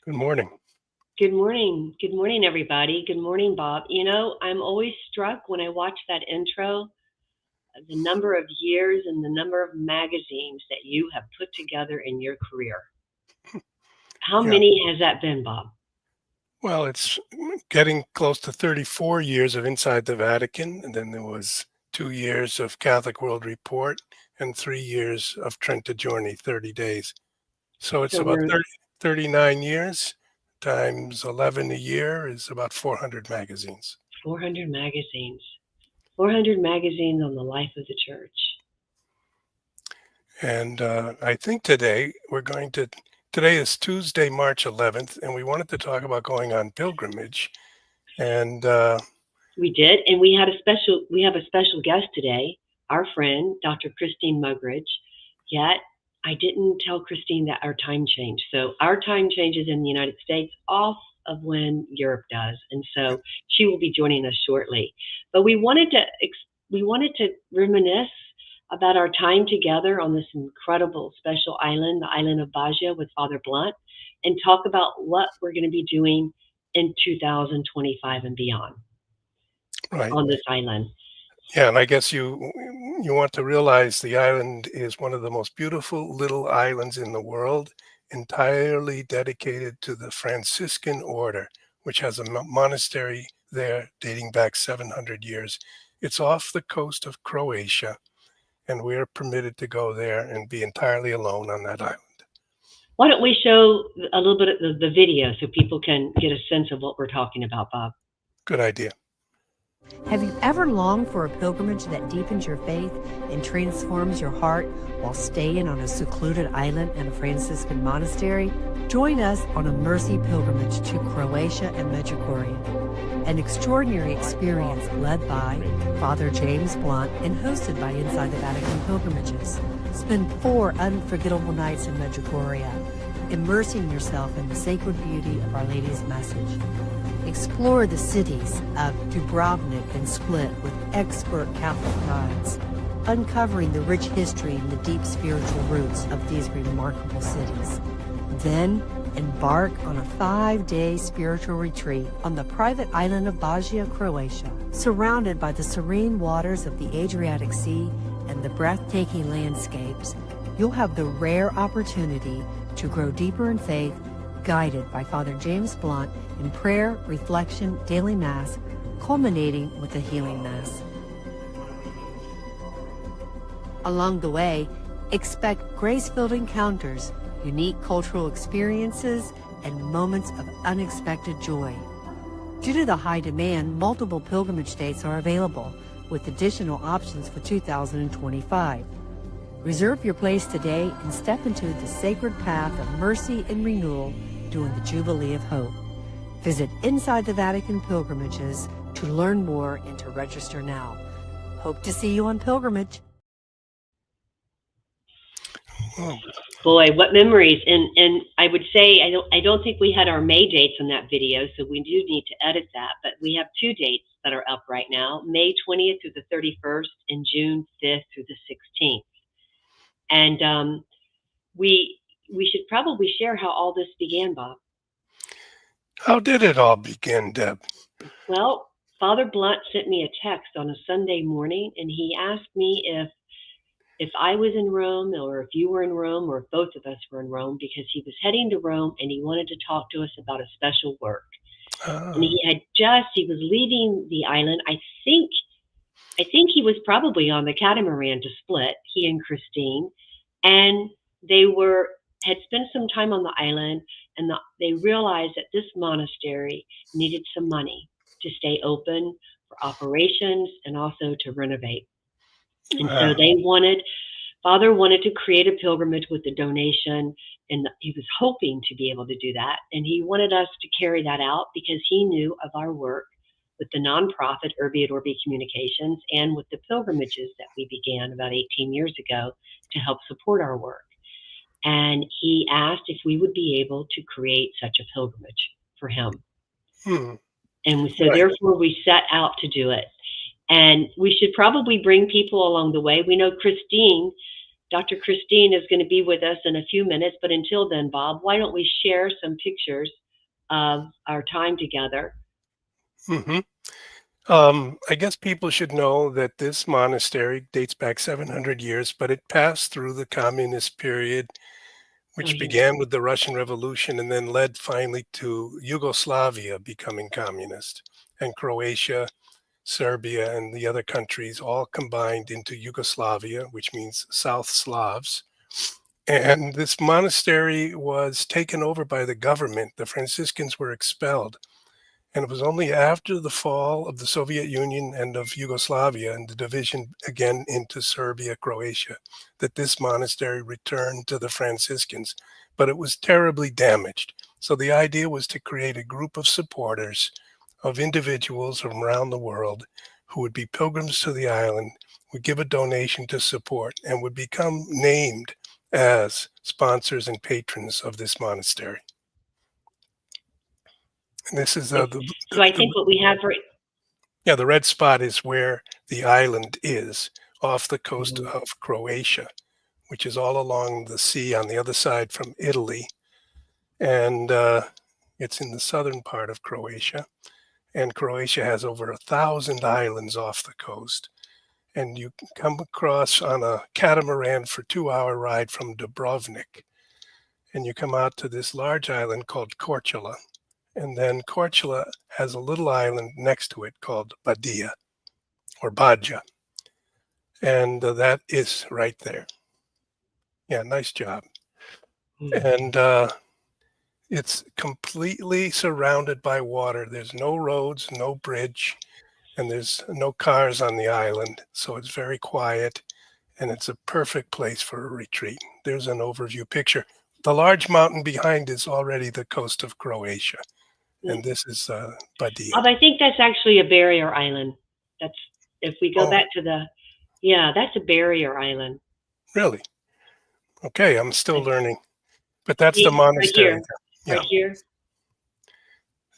Good morning. Good morning. Good morning, everybody. Good morning, Bob. I'm always struck when I watch that intro, the number of years and the number of magazines that you have put together in your career. How Yeah. many has that been, Bob? Well, it's getting close to 34 years of Inside the Vatican, and then there was 2 years of Catholic World Report and 3 years of Trenta Giorni, 30 days. So it's So about we're 39 years times 11 a year is about 400 magazines. 400 magazines. 400 magazines on the life of the church. And I think today today is Tuesday, March 11th, and we wanted to talk about going on pilgrimage. And We did, and we have a special guest today, our friend, Dr. Christine Mugridge. Yet I didn't tell Christine that our time changed. So our time changes in the United States off of when Europe does, and so she will be joining us shortly. But we wanted to reminisce about our time together on this incredible special island, the island of Baja, with Father Blount, and talk about what we're going to be doing in 2025 and beyond right. on this island. Yeah, and I guess you want to realize the island is one of the most beautiful little islands in the world, entirely dedicated to the Franciscan order, which has a monastery there dating back 700 years. It's off the coast of Croatia, and we're permitted to go there and be entirely alone on that island. Why don't we show a little bit of the video so people can get a sense of what we're talking about, Bob? Good idea. Have you ever longed for a pilgrimage that deepens your faith and transforms your heart while staying on a secluded island in a Franciscan monastery? Join us on a mercy pilgrimage to Croatia and Medjugorje, an extraordinary experience led by Father James Blount and hosted by Inside the Vatican Pilgrimages. Spend 4 unforgettable nights in Medjugorje, immersing yourself in the sacred beauty of Our Lady's message. Explore the cities of Dubrovnik and Split with expert Catholic guides, uncovering the rich history and the deep spiritual roots of these remarkable cities. Then embark on a 5-day spiritual retreat on the private island of Baja, Croatia. Surrounded by the serene waters of the Adriatic Sea and the breathtaking landscapes, you'll have the rare opportunity to grow deeper in faith, guided by Father James Blount in prayer, reflection, daily Mass, culminating with the healing Mass. Along the way, expect grace-filled encounters, unique cultural experiences, and moments of unexpected joy. Due to the high demand, multiple pilgrimage dates are available, with additional options for 2025. Reserve your place today and step into the sacred path of mercy and renewal during the Jubilee of Hope. Visit Inside the Vatican Pilgrimages to learn more and to register now. Hope to see you on pilgrimage. Oh, Boy, what memories! And I would say I don't think we had our May dates on that video, so we do need to edit that. But we have 2 dates that are up right now: May 20th through the 31st, and June 5th through the 16th. And we should probably share how all this began, Bob. how did it all begin, Deb? Well, Father Blunt sent me a text on a Sunday morning, and he asked me if I was in Rome, or if you were in Rome, or if both of us were in Rome, because he was heading to Rome and he wanted to talk to us about a special work. And Ah, he was leaving the island. I think he was probably on the catamaran to Split, he and Christine, and they had spent some time on the island, and they realized that this monastery needed some money to stay open for operations and also to renovate. And so ah, Father wanted to create a pilgrimage with the donation, and he was hoping to be able to do that. And he wanted us to carry that out because he knew of our work with the nonprofit Urbi et Orbi Communications and with the pilgrimages that we began about 18 years ago to help support our work. And he asked if we would be able to create such a pilgrimage for him. hmm, And so right. therefore we set out to do it. And we should probably bring people along the way. We know Christine Dr. Christine is going to be with us in a few minutes, but until then, Bob, why don't we share some pictures of our time together? Mm-hmm. I guess people should know that this monastery dates back 700 years, but it passed through the communist period, which began with the Russian Revolution and then led finally to Yugoslavia becoming communist, and Croatia, Serbia, and the other countries all combined into Yugoslavia, which means South Slavs. And this monastery was taken over by the government. The Franciscans were expelled. And it was only after the fall of the Soviet Union and of Yugoslavia and the division again into Serbia, Croatia, that this monastery returned to the Franciscans. But it was terribly damaged. So the idea was to create a group of supporters, of individuals from around the world who would be pilgrims to the island, would give a donation to support, and would become named as sponsors and patrons of this monastery. And this is So I think what we have the red spot is where the island is, off the coast of Croatia, which is all along the sea on the other side from Italy. And it's in the southern part of Croatia. And Croatia has over 1,000 islands off the coast. And you can come across on a catamaran for 2-hour ride from Dubrovnik. And you come out to this large island called Korčula. And then Korčula has a little island next to it called Badia or Badja. And that is right there. Yeah, nice job. And it's completely surrounded by water. There's no roads, no bridge, and there's no cars on the island. So it's very quiet, and it's a perfect place for a retreat. There's an overview picture. The large mountain behind is already the coast of Croatia. And this is Badia. I think that's actually a barrier island. That's if we go back to that's a barrier island. Really? Okay, I'm still learning. But that's the monastery. Right here.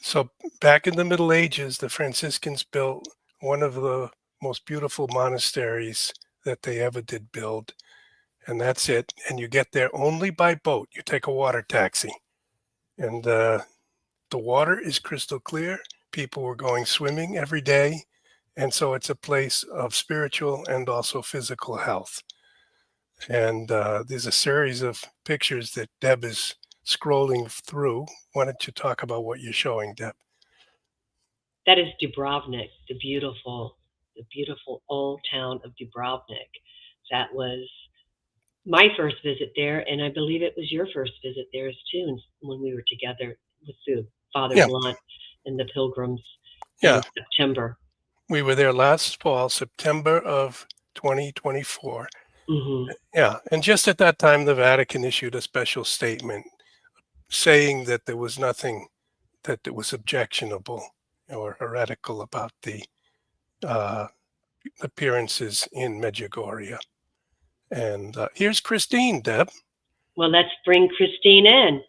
So back in the Middle Ages, the Franciscans built one of the most beautiful monasteries that they ever did build. And that's it. And you get there only by boat. You take a water taxi. And the water is crystal clear. People were going swimming every day. And so it's a place of spiritual and also physical health. And there's a series of pictures that Deb is scrolling through. Why don't you talk about what you're showing, Deb? That is Dubrovnik, the beautiful old town of Dubrovnik. That was my first visit there, and I believe it was your first visit there too, when we were together with the Father Blount and the pilgrims in September. We were there last fall, September of 2024. Yeah, and just at that time, the Vatican issued a special statement saying that there was nothing that was objectionable or heretical about the appearances in Medjugorje. And here's Christine, Deb. Well, let's bring Christine in.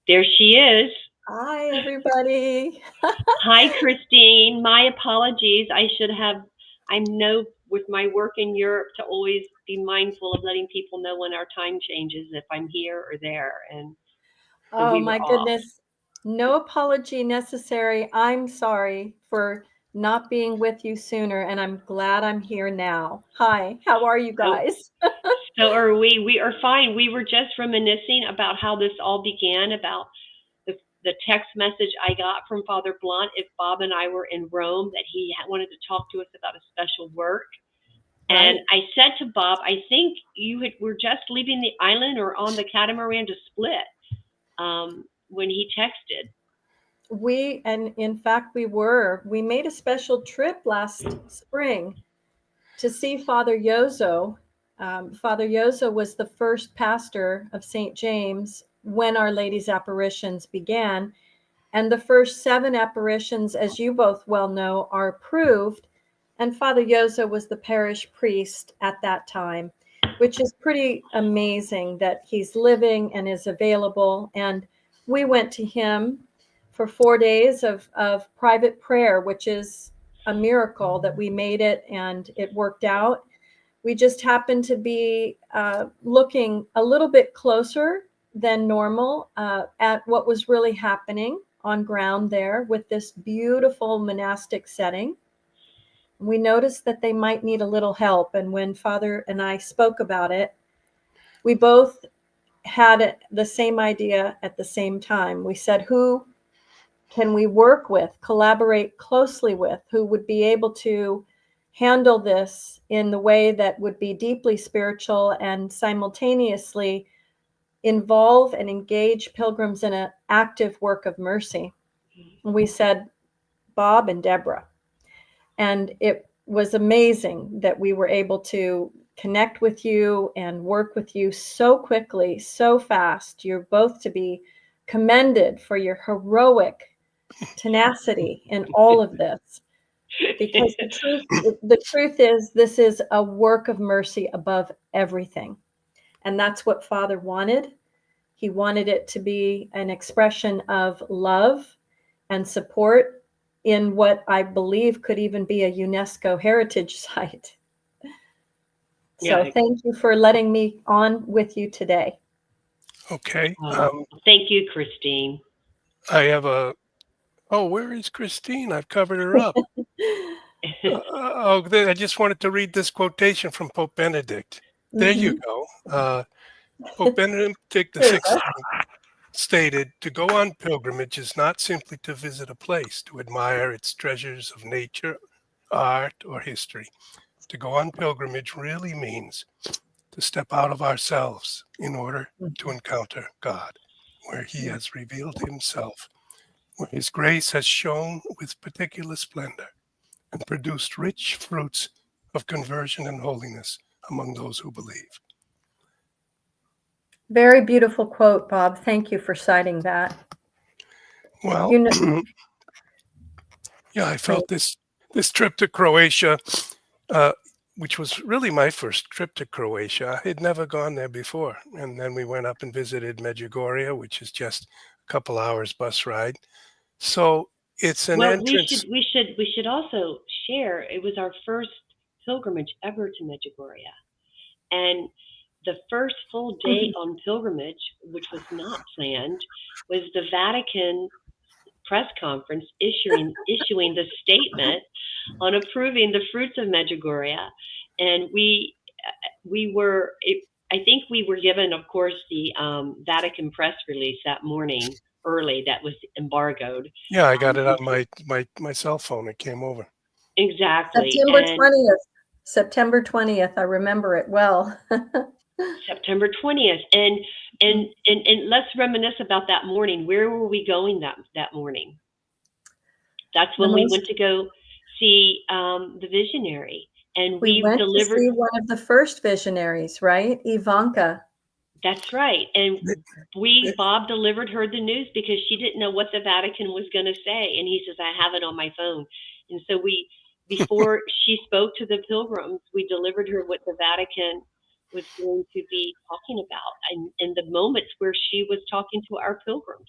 There she is. Hi, everybody. Hi, Christine. My apologies. I know with my work in Europe to always be mindful of letting people know when our time changes, if I'm here or there. And oh my goodness, no apology necessary. I'm sorry for not being with you sooner, and I'm glad I'm here now. Hi, how are you guys? So are we. We are fine. We were just reminiscing about how this all began, about the text message I got from Father Blount if Bob and I were in Rome, that he wanted to talk to us about a special work. Right. And I said to Bob, I think were just leaving the island or on the catamaran to split when he texted. In fact, we made a special trip last spring to see Father Jozo. Father Jozo was the first pastor of St. James when Our Lady's apparitions began. And the first 7 apparitions, as you both well know, are approved. And Father Jozo was the parish priest at that time, which is pretty amazing that he's living and is available. And we went to him for 4 days of private prayer, which is a miracle that we made it and it worked out. We just happened to be looking a little bit closer than normal at what was really happening on ground there with this beautiful monastic setting. We noticed that they might need a little help. And when Father and I spoke about it, we both had the same idea at the same time. We said, who can we work with, collaborate closely with, who would be able to handle this in the way that would be deeply spiritual and simultaneously involve and engage pilgrims in an active work of mercy? And we said, Bob and Deborah. And it was amazing that we were able to connect with you and work with you so quickly, so fast. You're both to be commended for your heroic tenacity in all of this. Because the truth is, this is a work of mercy above everything. And that's what Father wanted. He wanted it to be an expression of love and support in what I believe could even be a UNESCO heritage site. So thank you for letting me on with you today. Okay. Thank you, Christine. I have where is Christine? I've covered her up. I just wanted to read this quotation from Pope Benedict. There you go. Pope Benedict XVI stated, "To go on pilgrimage is not simply to visit a place, to admire its treasures of nature, art, or history. To go on pilgrimage really means to step out of ourselves in order to encounter God, where he has revealed himself, where his grace has shone with particular splendor and produced rich fruits of conversion and holiness among those who believe." Very beautiful quote, Bob. Thank you for citing that. Well, yeah, I felt this trip to Croatia, which was really my first trip to Croatia. I had never gone there before. And then we went up and visited Medjugorje, which is just a couple hours bus ride. So it's an entrance. We should also share, it was our first pilgrimage ever to Medjugorje. And the first full day on pilgrimage, which was not planned, was the Vatican press conference issuing the statement on approving the fruits of Medjugorje. And we were, I think we were given, of course, the Vatican press release that morning early that was embargoed. Yeah, I got it on my cell phone. It came over. Exactly. September 20th. I remember it well. September 20th. And let's reminisce about that morning. Where were we going that morning? That's when we went to go see the visionary. And we went delivered to see one of the first visionaries, right? Ivanka. That's right. And Bob delivered her the news because she didn't know what the Vatican was going to say. And he says, I have it on my phone. And so before she spoke to the pilgrims, we delivered her what the Vatican was going to be talking about, and in the moments where she was talking to our pilgrims.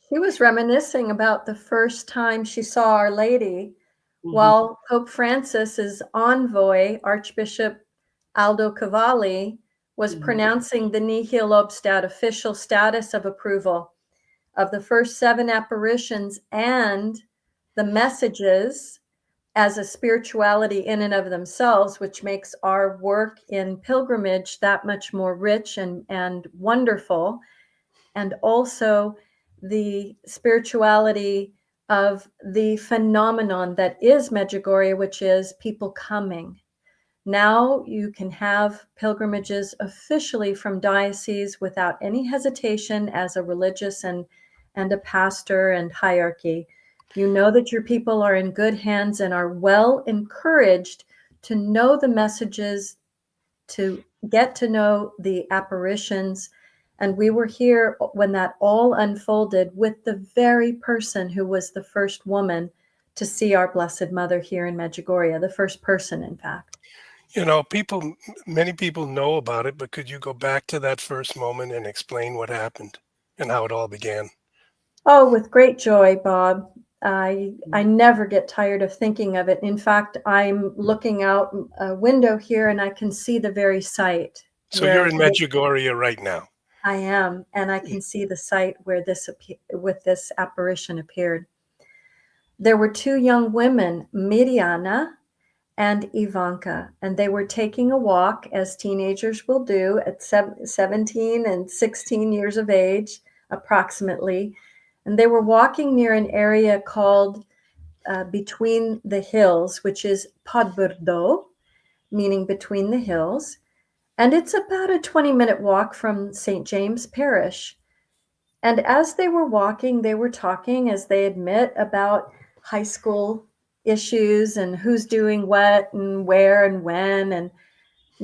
She was reminiscing about the first time she saw Our Lady while Pope Francis's envoy, Archbishop Aldo Cavali, was pronouncing the nihil obstat, official status of approval of the first 7 apparitions and the messages as a spirituality in and of themselves, which makes our work in pilgrimage that much more rich and wonderful. And also the spirituality of the phenomenon that is Medjugorje, which is people coming. Now you can have pilgrimages officially from diocese without any hesitation as a religious and a pastor and hierarchy. You know that your people are in good hands and are well encouraged to know the messages, to get to know the apparitions. And we were here when that all unfolded with the very person who was the first woman to see our Blessed Mother here in Medjugorje, the first person, in fact. You know, many people know about it, but could you go back to that first moment and explain what happened and how it all began? Oh, with great joy, Bob. I never get tired of thinking of it. In fact, I'm looking out a window here and I can see the very site So you're where in Medjugorje right now. I am, and I can see the site where this apparition appeared. There were two young women, Mirjana and Ivanka, and they were taking a walk, as teenagers will do at 17 and 16 years of age, approximately. And they were walking near an area called Between the Hills, which is Podburdo, meaning between the hills. And it's about a 20-minute walk from St. James Parish. And as they were walking, they were talking, as they admit, about high school issues and who's doing what and where and when. And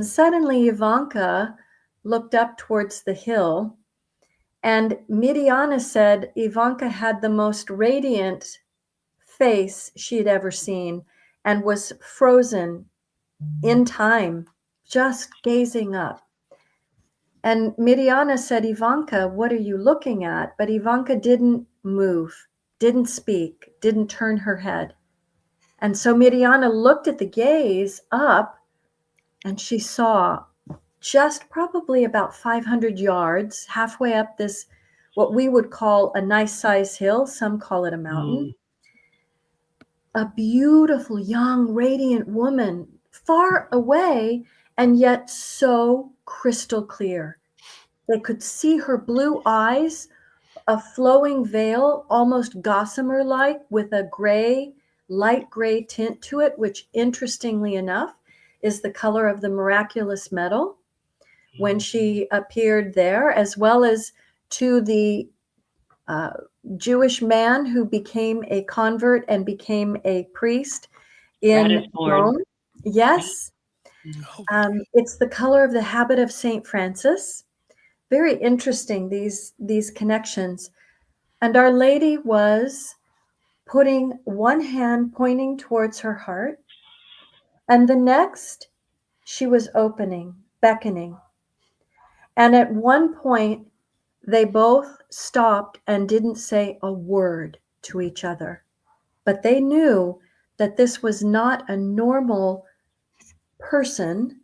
suddenly Ivanka looked up towards the hill, and Mirjana said Ivanka had the most radiant face she had ever seen and was frozen in time, just gazing up. And Mirjana said, Ivanka, what are you looking at? But Ivanka didn't move, didn't speak, didn't turn her head. And so Mirjana looked at the gaze up, and she saw just probably about 500 yards, halfway up this, what we would call a nice size hill, some call it a mountain, a beautiful, young, radiant woman, far away, and yet so crystal clear. They could see her blue eyes, a flowing veil, almost gossamer-like, with a light gray tint to it, which, interestingly enough, is the color of the miraculous medal when she appeared there, as well as to the Jewish man who became a convert and became a priest in Rome. Yes. It's the color of the habit of St. Francis. Very interesting, these connections. And Our Lady was putting one hand pointing towards her heart, and the next she was opening, beckoning. And at one point, they both stopped and didn't say a word to each other. But they knew that this was not a normal person,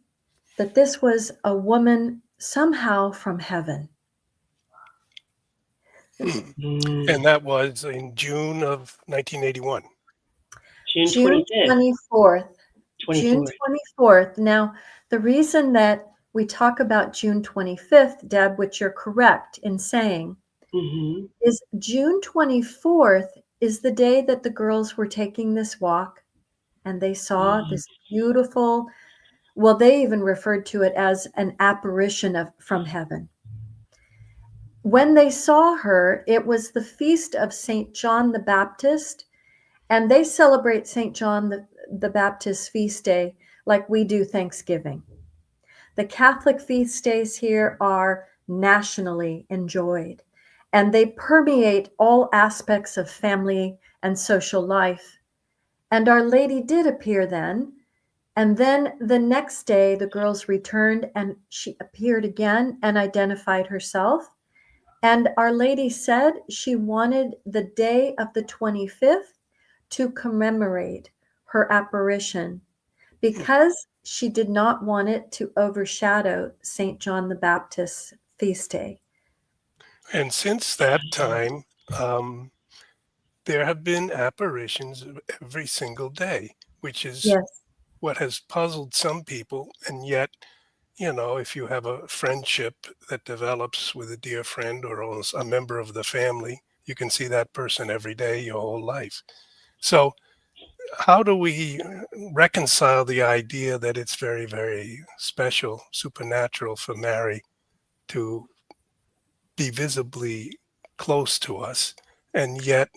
that this was a woman somehow from heaven. And that was in June of 1981. June 24th. June 24th. Now, the reason that we talk about June 25th, Deb, which you're correct in saying, is June 24th is the day that the girls were taking this walk, and they saw this beautiful, well, they even referred to it as an apparition from heaven. When they saw her, it was the feast of St. John the Baptist, and they celebrate St. John the Baptist's feast day like we do Thanksgiving. The Catholic feast days here are nationally enjoyed, and they permeate all aspects of family and social life. And Our Lady did appear then, and then the next day the girls returned and she appeared again and identified herself. And Our Lady said she wanted the day of the 25th to commemorate her apparition because she did not want it to overshadow St. John the Baptist's feast day. And since that time, there have been apparitions every single day, which is what has puzzled some people. And yet, you know, if you have a friendship that develops with a dear friend or a member of the family, you can see that person every day your whole life. So how do we reconcile the idea that it's very, very special, supernatural for Mary to be visibly close to us, and yet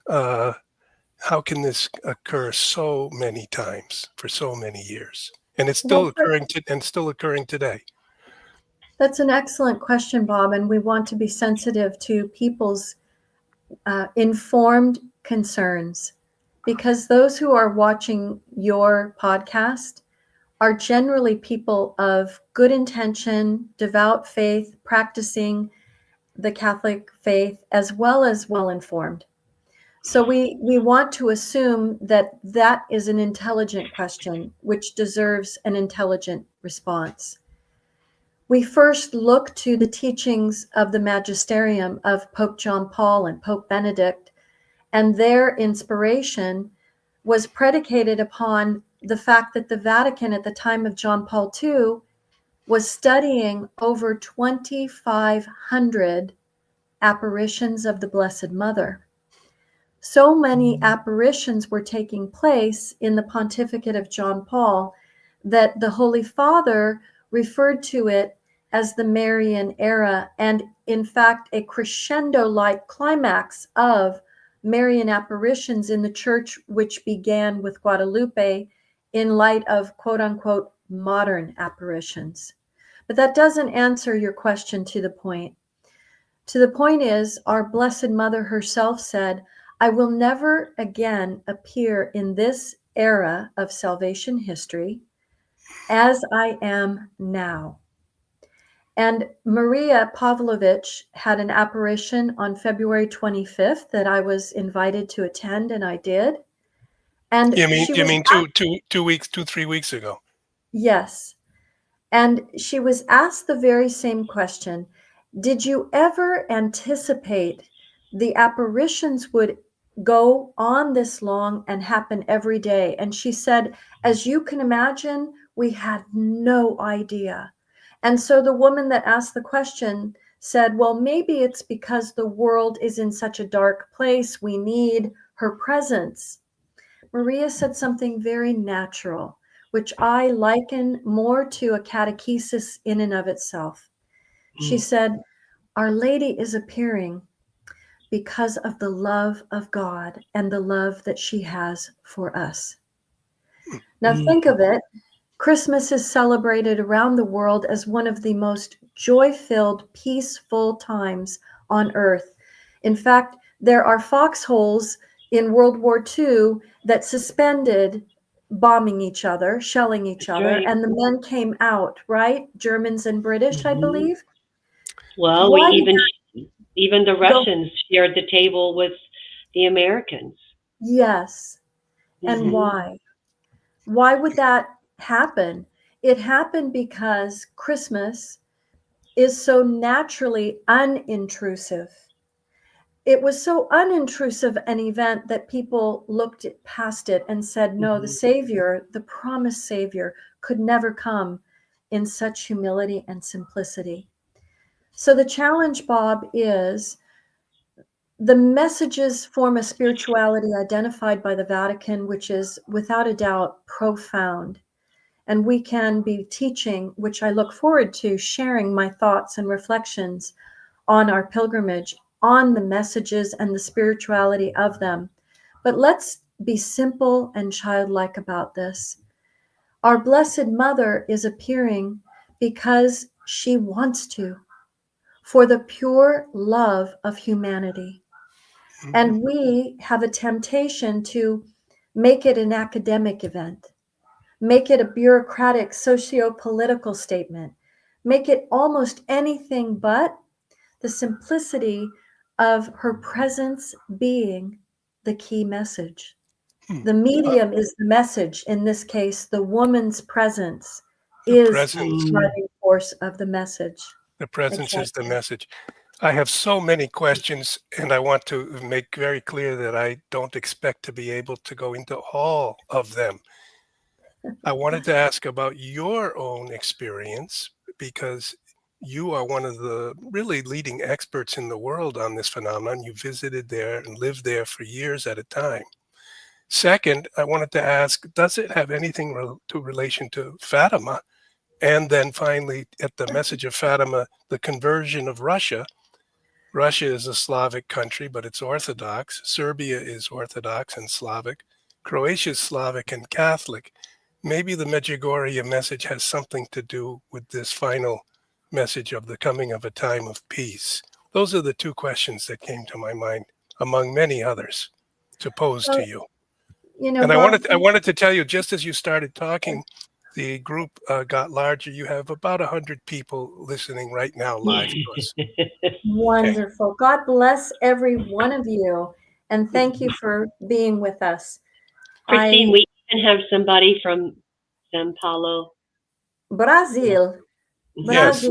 how can this occur so many times for so many years, and it's still occurring today? That's an excellent question, Bob, and we want to be sensitive to people's informed concerns, because those who are watching your podcast are generally people of good intention, devout faith, practicing the Catholic faith, as well as well-informed. So we want to assume that that is an intelligent question, which deserves an intelligent response. We first look to the teachings of the magisterium of Pope John Paul and Pope Benedict, and their inspiration was predicated upon the fact that the Vatican at the time of John Paul II was studying over 2,500 apparitions of the Blessed Mother. So many apparitions were taking place in the pontificate of John Paul that the Holy Father referred to it as the Marian era, and in fact, a crescendo-like climax of Marian apparitions in the church, which began with Guadalupe in light of quote-unquote modern apparitions. But that doesn't answer your question to the point. To the point is, our Blessed Mother herself said, I will never again appear in this era of salvation history as I am now. And Maria Pavlovich had an apparition on February 25th that I was invited to attend, and I did. And You mean she you was mean 3 weeks ago? Yes. And she was asked the very same question. Did you ever anticipate the apparitions would go on this long and happen every day? And she said, as you can imagine, we had no idea. And so the woman that asked the question said, well, maybe it's because the world is in such a dark place. We need her presence. Maria said something very natural, which I liken more to a catechesis in and of itself. She said, Our Lady is appearing because of the love of God and the love that she has for us. Now think of it. Christmas is celebrated around the world as one of the most joy-filled, peaceful times on earth. In fact, there are foxholes in World War II that suspended bombing each other, shelling each other, right. and the men came out, right? Germans and British, I believe. Well, Why even the Russians shared the table with the Americans. Yes. And why? Why would that happen? It happened because Christmas is so naturally unintrusive. It was so unintrusive an event that people looked past it and said, no, the Savior, the promised Savior, could never come in such humility and simplicity. So the challenge, Bob, is the messages form a spirituality identified by the Vatican, which is without a doubt profound. And we can be teaching, which I look forward to sharing my thoughts and reflections on our pilgrimage, on the messages and the spirituality of them. But let's be simple and childlike about this. Our Blessed Mother is appearing because she wants to, for the pure love of humanity. And we have a temptation to make it an academic event, make it a bureaucratic socio-political statement, make it almost anything but the simplicity of her presence being the key message. The medium is the message. In this case, the woman's presence is the driving force of the message. The presence is the message. I have so many questions, and I want to make very clear that I don't expect to be able to go into all of them. I wanted to ask about your own experience, because you are one of the really leading experts in the world on this phenomenon. You visited there and lived there for years at a time. Second, I wanted to ask, does it have anything to relation to Fatima? And then finally, at the message of Fatima, the conversion of Russia. Russia is a Slavic country, but it's Orthodox. Serbia is Orthodox and Slavic. Croatia is Slavic and Catholic. Maybe the Medjugorje message has something to do with this final message of the coming of a time of peace. Those are the two questions that came to my mind, among many others, to pose to you. And Bob, I wanted to tell you, just as you started talking, the group got larger. You have about 100 people listening right now live to us. Wonderful. God bless every one of you. And thank you for being with us. Christine, we even have somebody from São Paulo. Brazil. Yes.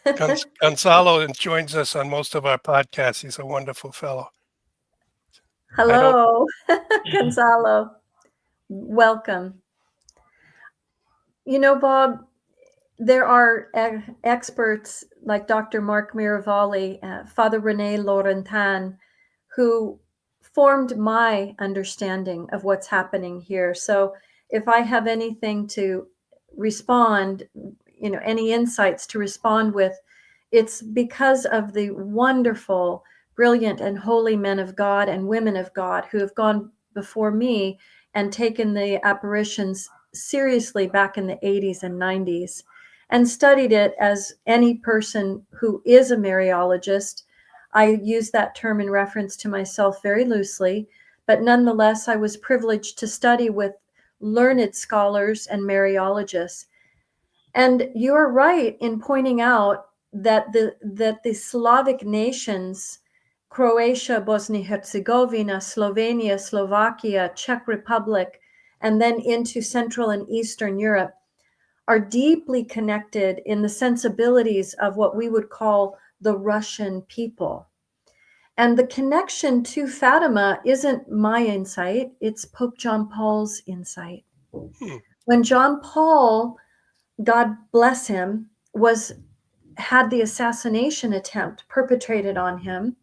Brazil. Gonzalo joins us on most of our podcasts. He's a wonderful fellow. Hello, Gonzalo. Welcome. You know, Bob, there are experts like Dr. Mark Miravalli, Father Rene Laurentin, who formed my understanding of what's happening here. So if I have anything to respond, any insights to respond with, it's because of the wonderful, brilliant, and holy men of God and women of God who have gone before me and taken the apparitions seriously back in the 80s and 90s and studied it as any person who is a Mariologist. I use that term in reference to myself very loosely, but nonetheless, I was privileged to study with learned scholars and Mariologists. And you're right in pointing out that the Slavic nations, Croatia, Bosnia-Herzegovina, Slovenia, Slovakia, Czech Republic, and then into Central and Eastern Europe, are deeply connected in the sensibilities of what we would call the Russian people. And the connection to Fatima isn't my insight, it's Pope John Paul's insight. When John Paul, God bless him, had the assassination attempt perpetrated on him,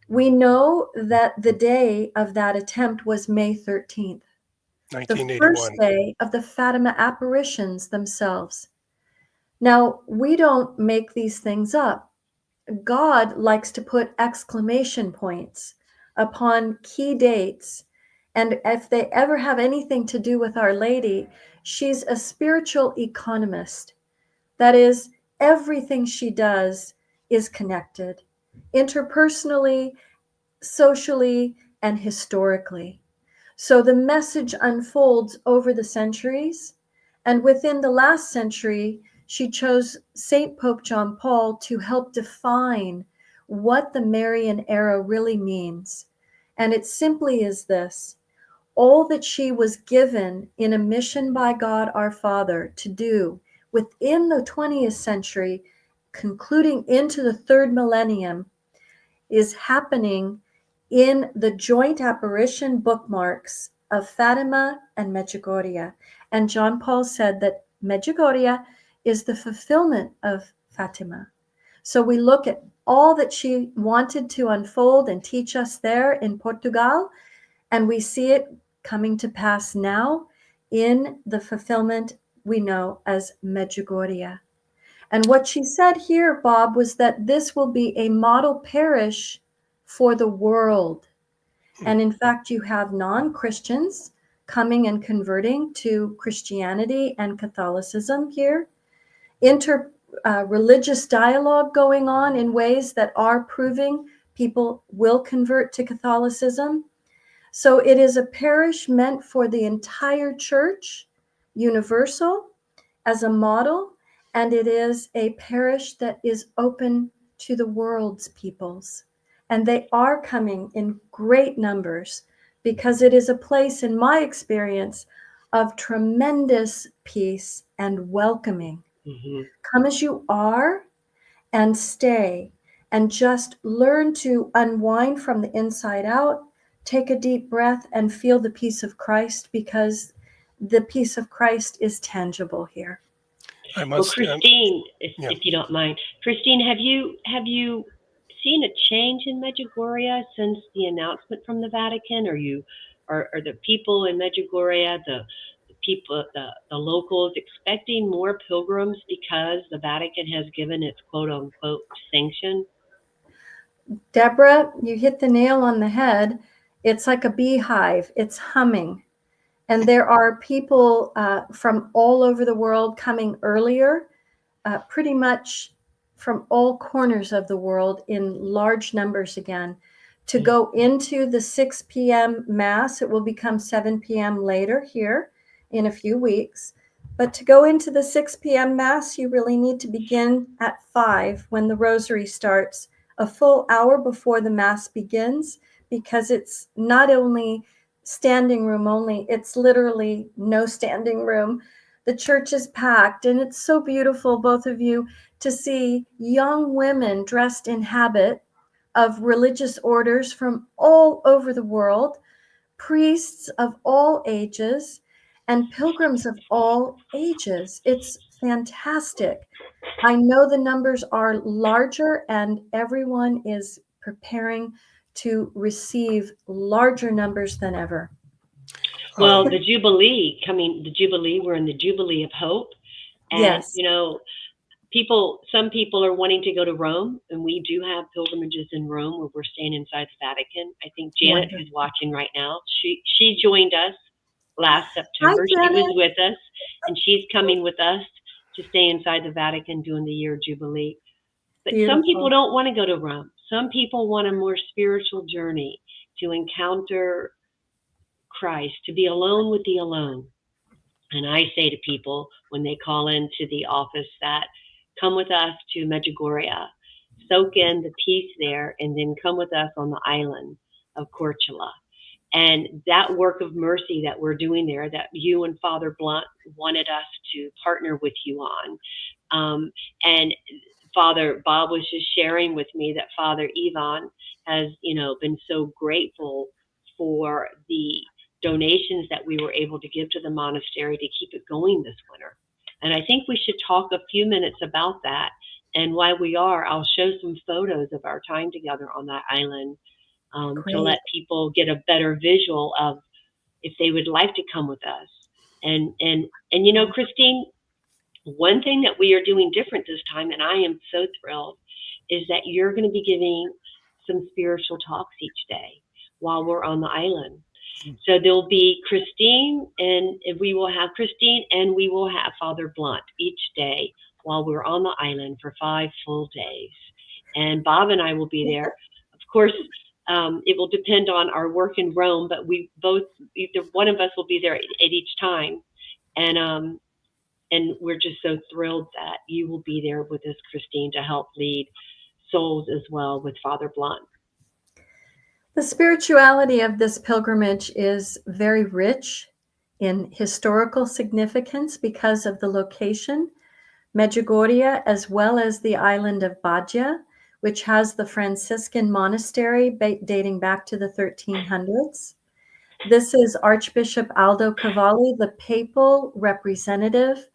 we know that the day of that attempt was May 13th, the first day of the Fatima apparitions themselves. Now, we don't make these things up. God likes to put exclamation points upon key dates. And if they ever have anything to do with Our Lady, she's a spiritual economist. That is, everything she does is connected, interpersonally, socially, and historically. So the message unfolds over the centuries. And within the last century, she chose St. Pope John Paul to help define what the Marian era really means. And it simply is this: all that she was given in a mission by God our Father to do within the 20th century, concluding into the third millennium, is happening in the joint apparition bookmarks of Fatima and Medjugorje. And John Paul said that Medjugorje is the fulfillment of Fatima. So we look at all that she wanted to unfold and teach us there in Portugal, and we see it coming to pass now in the fulfillment we know as Medjugorje. And what she said here, Bob, was that this will be a model parish for the world. And in fact, you have non-Christians coming and converting to Christianity and Catholicism here. Religious dialogue going on in ways that are proving people will convert to Catholicism. So it is a parish meant for the entire church, universal, as a model, and it is a parish that is open to the world's peoples. And they are coming in great numbers because it is a place, in my experience, of tremendous peace and welcoming. Mm-hmm. Come as you are and stay and just learn to unwind from the inside out. Take a deep breath and feel the peace of Christ, because the peace of Christ is tangible here. Well, Christine, if you don't mind, Christine, have you seen a change in Medjugorje since the announcement from the Vatican? Are the people in Medjugorje, the people, the locals, expecting more pilgrims because the Vatican has given its quote unquote sanction? Deborah, you hit the nail on the head. It's like a beehive. It's humming. And there are people from all over the world coming earlier, pretty much from all corners of the world in large numbers again, to go into the 6 p.m. Mass. It will become 7 p.m. later here in a few weeks. But to go into the 6 p.m. Mass, you really need to begin at 5 when the rosary starts, a full hour before the Mass begins, because it's not only standing room only, it's literally no standing room. The church is packed, and it's so beautiful, both of you, to see young women dressed in habit of religious orders from all over the world, priests of all ages, and pilgrims of all ages. It's fantastic. I know the numbers are larger, and everyone is preparing to receive larger numbers than ever. Well, the Jubilee, we're in the Jubilee of Hope. And, Yes. some people are wanting to go to Rome, and we do have pilgrimages in Rome where we're staying inside the Vatican. I think Janet, Wonderful. who's watching right now, she joined us last Hi, September. She Janet. was with us, and she's coming with us to stay inside the Vatican doing the year Jubilee. But some people Beautiful. don't want to go to Rome. Some people want a more spiritual journey to encounter Christ, to be alone with the alone. And I say to people when they call into the office that come with us to Medjugorje, soak in the peace there, and then come with us on the island of Korčula. And that work of mercy that we're doing there, that you and Father Blount wanted us to partner with you on. And Father Bob was just sharing with me that Father Ivan has, been so grateful for the donations that we were able to give to the monastery to keep it going this winter. And I think we should talk a few minutes about that. And while we are, I'll show some photos of our time together on that island to let people get a better visual of if they would like to come with us. And Christine, one thing that we are doing different this time, and I am so thrilled, is that you're going to be giving some spiritual talks each day while we're on the island. So there'll be Christine, and we will have Christine, and we will have Father Blount each day while we're on the island for 5 full days. And Bob and I will be there. Of course, it will depend on our work in Rome, but we both, either one of us will be there at each time. And we're just so thrilled that you will be there with us, Christine, to help lead souls as well with Father Blount. The spirituality of this pilgrimage is very rich in historical significance because of the location, Medjugorje, as well as the island of Bađa, which has the Franciscan monastery dating back to the 1300s. This is Archbishop Aldo Cavali, the papal representative.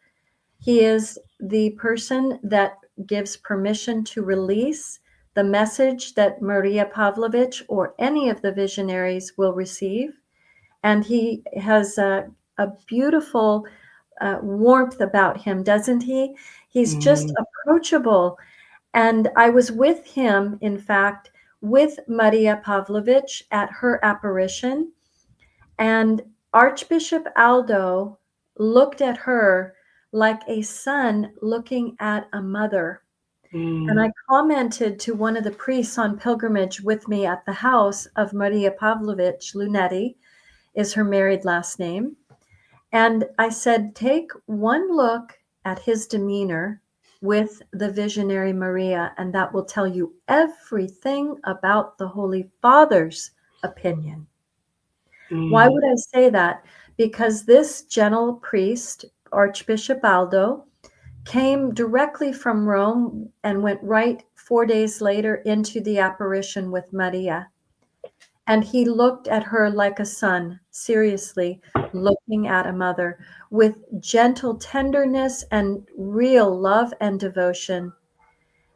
He is the person that gives permission to release the message that Maria Pavlovich or any of the visionaries will receive. And he has a beautiful warmth about him, doesn't he? He's just approachable. And I was with him, in fact, with Maria Pavlovich at her apparition. And Archbishop Aldo looked at her like a son looking at a mother. And I commented to one of the priests on pilgrimage with me at the house of Maria Pavlovich, Lunetti is her married last name. And I said, take one look at his demeanor with the visionary Maria, and that will tell you everything about the Holy Father's opinion. Why would I say that? Because this gentle priest, Archbishop Aldo, came directly from Rome and went right 4 days later into the apparition with Maria. And he looked at her like a son, seriously looking at a mother, with gentle tenderness and real love and devotion.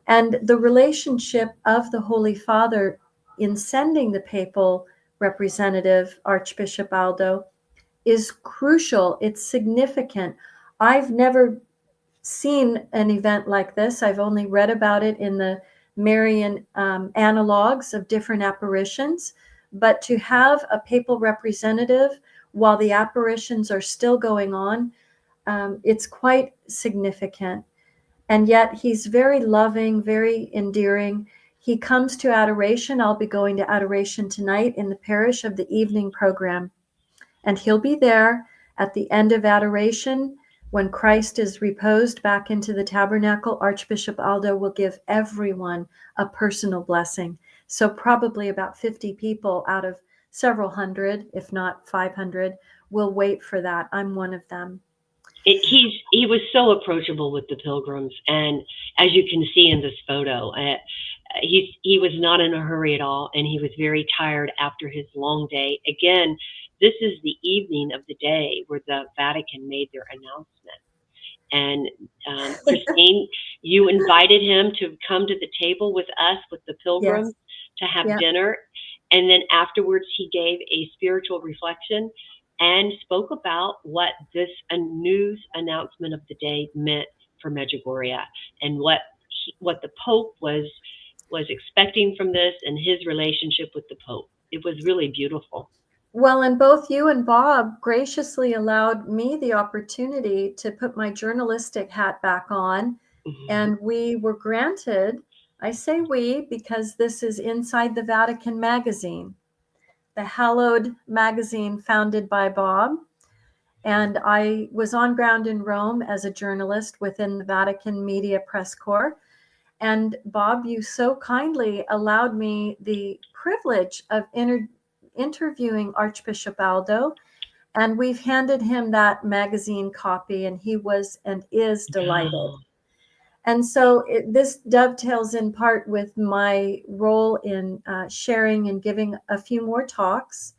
And the relationship of the Holy Father in sending the papal representative, Archbishop Aldo, is crucial. It's significant. I've never seen an event like this. I've only read about it in the Marian analogs of different apparitions. But to have a papal representative while the apparitions are still going on, it's quite significant. And yet he's very loving, very endearing. He comes to adoration. I'll be going to adoration tonight in the parish of the evening program. And he'll be there at the end of adoration. When Christ is reposed back into the tabernacle, Archbishop Aldo will give everyone a personal blessing. So probably about 50 people out of several hundred, if not 500, will wait for that. I'm one of them. He was so approachable with the pilgrims, and as you can see in this photo, he was not in a hurry at all, and he was very tired after his long day. Again, this is the evening of the day where the Vatican made their announcement. And Christine, you invited him to come to the table with us, with the pilgrims, to have dinner. And then afterwards, he gave a spiritual reflection and spoke about what this news announcement of the day meant for Medjugorje, and what the Pope was expecting from this, and his relationship with the Pope. It was really beautiful. Well, and both you and Bob graciously allowed me the opportunity to put my journalistic hat back on. And we were granted, I say we because this is Inside the Vatican magazine, the hallowed magazine founded by Bob. And I was on ground in Rome as a journalist within the Vatican Media Press Corps. And Bob, you so kindly allowed me the privilege of interviewing Archbishop Aldo, and we've handed him that magazine copy, and he was and is delighted. And so this dovetails in part with my role in sharing and giving a few more talks.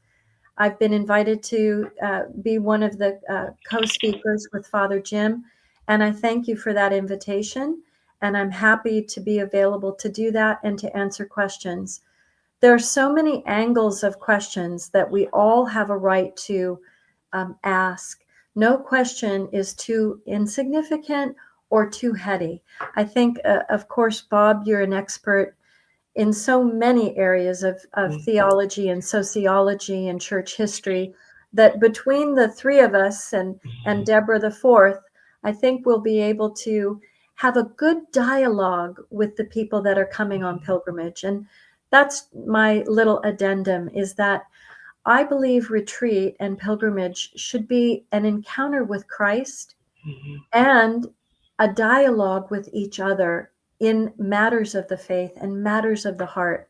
I've been invited to be one of the co-speakers with Father Jim, and I thank you for that invitation. And I'm happy to be available to do that and to answer questions. There are so many angles of questions that we all have a right to ask. No question is too insignificant or too heady. I think, of course, Bob, you're an expert in so many areas of theology and sociology and church history, that between the three of us and Deborah the fourth, I think we'll be able to have a good dialogue with the people that are coming on pilgrimage. And that's my little addendum, is that I believe retreat and pilgrimage should be an encounter with Christ and a dialogue with each other in matters of the faith and matters of the heart.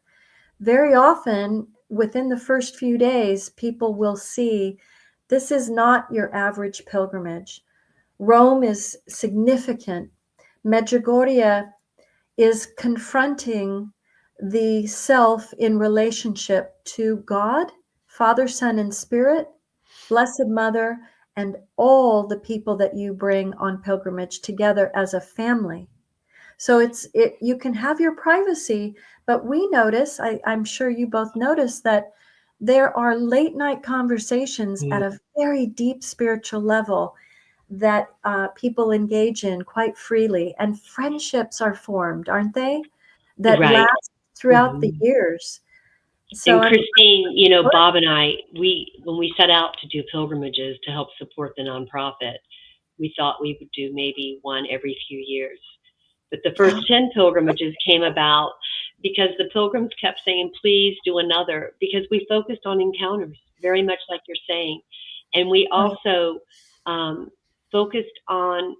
Very often, within the first few days, people will see this is not your average pilgrimage. Rome is significant. Medjugorje is confronting the self in relationship to God, Father, Son, and Spirit, Blessed Mother, and all the people that you bring on pilgrimage together as a family. So you can have your privacy, but we notice, I'm sure you both notice, that there are late night conversations at a very deep spiritual level that people engage in quite freely, and friendships are formed, aren't they? That last throughout the years. So, and Christine, Bob and I, when we set out to do pilgrimages to help support the nonprofit, we thought we would do maybe one every few years. But the first 10 pilgrimages came about because the pilgrims kept saying, please do another, because we focused on encounters, very much like you're saying. And we also focused on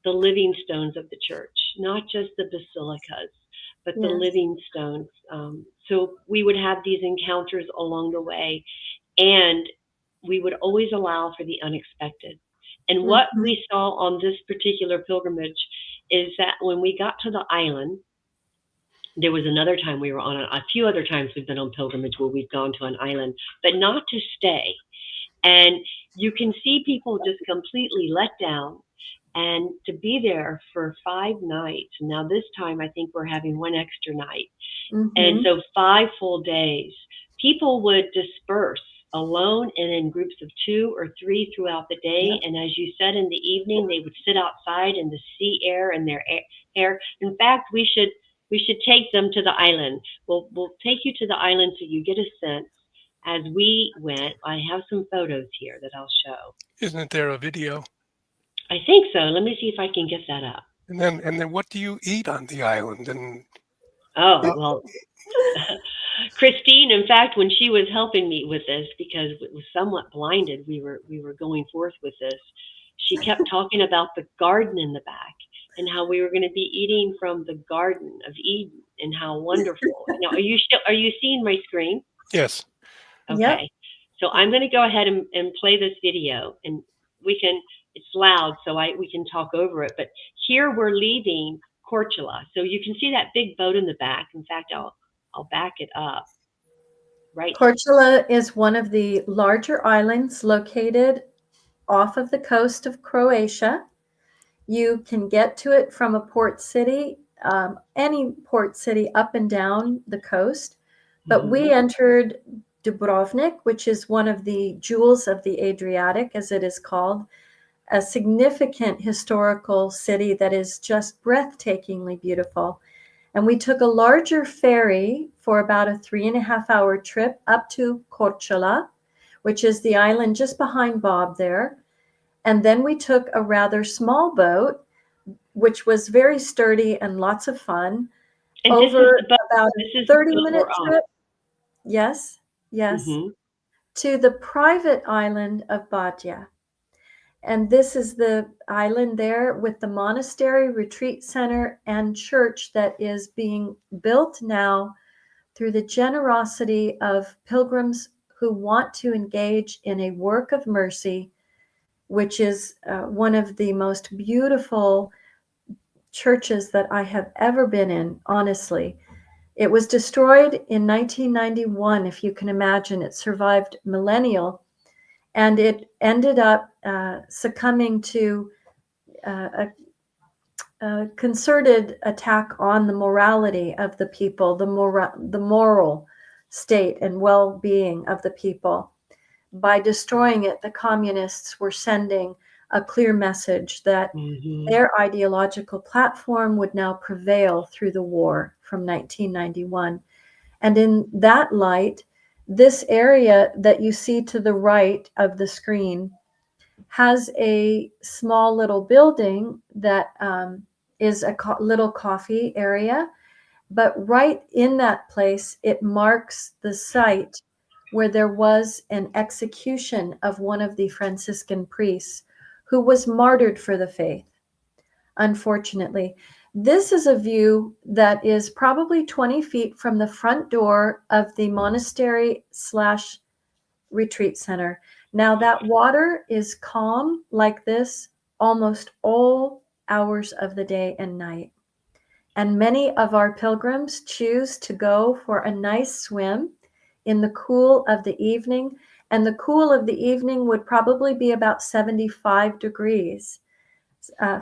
the living stones of the church, not just the basilicas, but the living stones. So we would have these encounters along the way, and we would always allow for the unexpected. And what we saw on this particular pilgrimage is that when we got to the island, there was another time we were on a few other times we've been on pilgrimage where we've gone to an island, but not to stay. And you can see people just completely let down, and to be there for 5 nights. Now this time I think we're having one extra night. And so 5 full days, people would disperse alone and in groups of 2 or 3 throughout the day. And as you said, in the evening, they would sit outside in the sea air and their air. In fact, we should take them to the island. We'll take you to the island so you get a sense. As we went, I have some photos here that I'll show. Isn't there a video? I think so. Let me see if I can get that up. And then what do you eat on the island? And well, Christine, in fact, when she was helping me with this, because it was somewhat blinded, we were going forth with this, she kept talking about the garden in the back. and how we were going to be eating from the Garden of Eden, and how wonderful. Now, are you seeing my screen? Yes. Okay. Yep. So I'm going to go ahead and play this video, and it's loud, so we can talk over it. But here we're leaving Korčula. So you can see that big boat in the back. In fact, I'll back it up. Right. Korčula is one of the larger islands located off of the coast of Croatia. You can get to it from a port city, any port city up and down the coast. But we entered Dubrovnik, which is one of the jewels of the Adriatic, as it is called, a significant historical city that is just breathtakingly beautiful. And we took a larger ferry for about a 3.5-hour trip up to Korčula, which is the island just behind Bob there. And then we took a rather small boat, which was very sturdy and lots of fun, and over about a 30-minute trip. Yes, to the private island of Badja. And this is the island there with the monastery, retreat center, and church that is being built now through the generosity of pilgrims who want to engage in a work of mercy, which is one of the most beautiful churches that I have ever been in, honestly. It was destroyed in 1991, if you can imagine. It survived millennial, and it ended up succumbing to a concerted attack on the morality of the people, the moral state and well-being of the people. By destroying it, the communists were sending a clear message that their ideological platform would now prevail through the war from 1991. And in that light, this area that you see to the right of the screen has a small little building that is a little coffee area. But right in that place, it marks the site where there was an execution of one of the Franciscan priests who was martyred for the faith, unfortunately. This is a view that is probably 20 feet from the front door of the monastery/retreat center. Now, that water is calm like this almost all hours of the day and night. And many of our pilgrims choose to go for a nice swim in the cool of the evening. And the cool of the evening would probably be about 75 degrees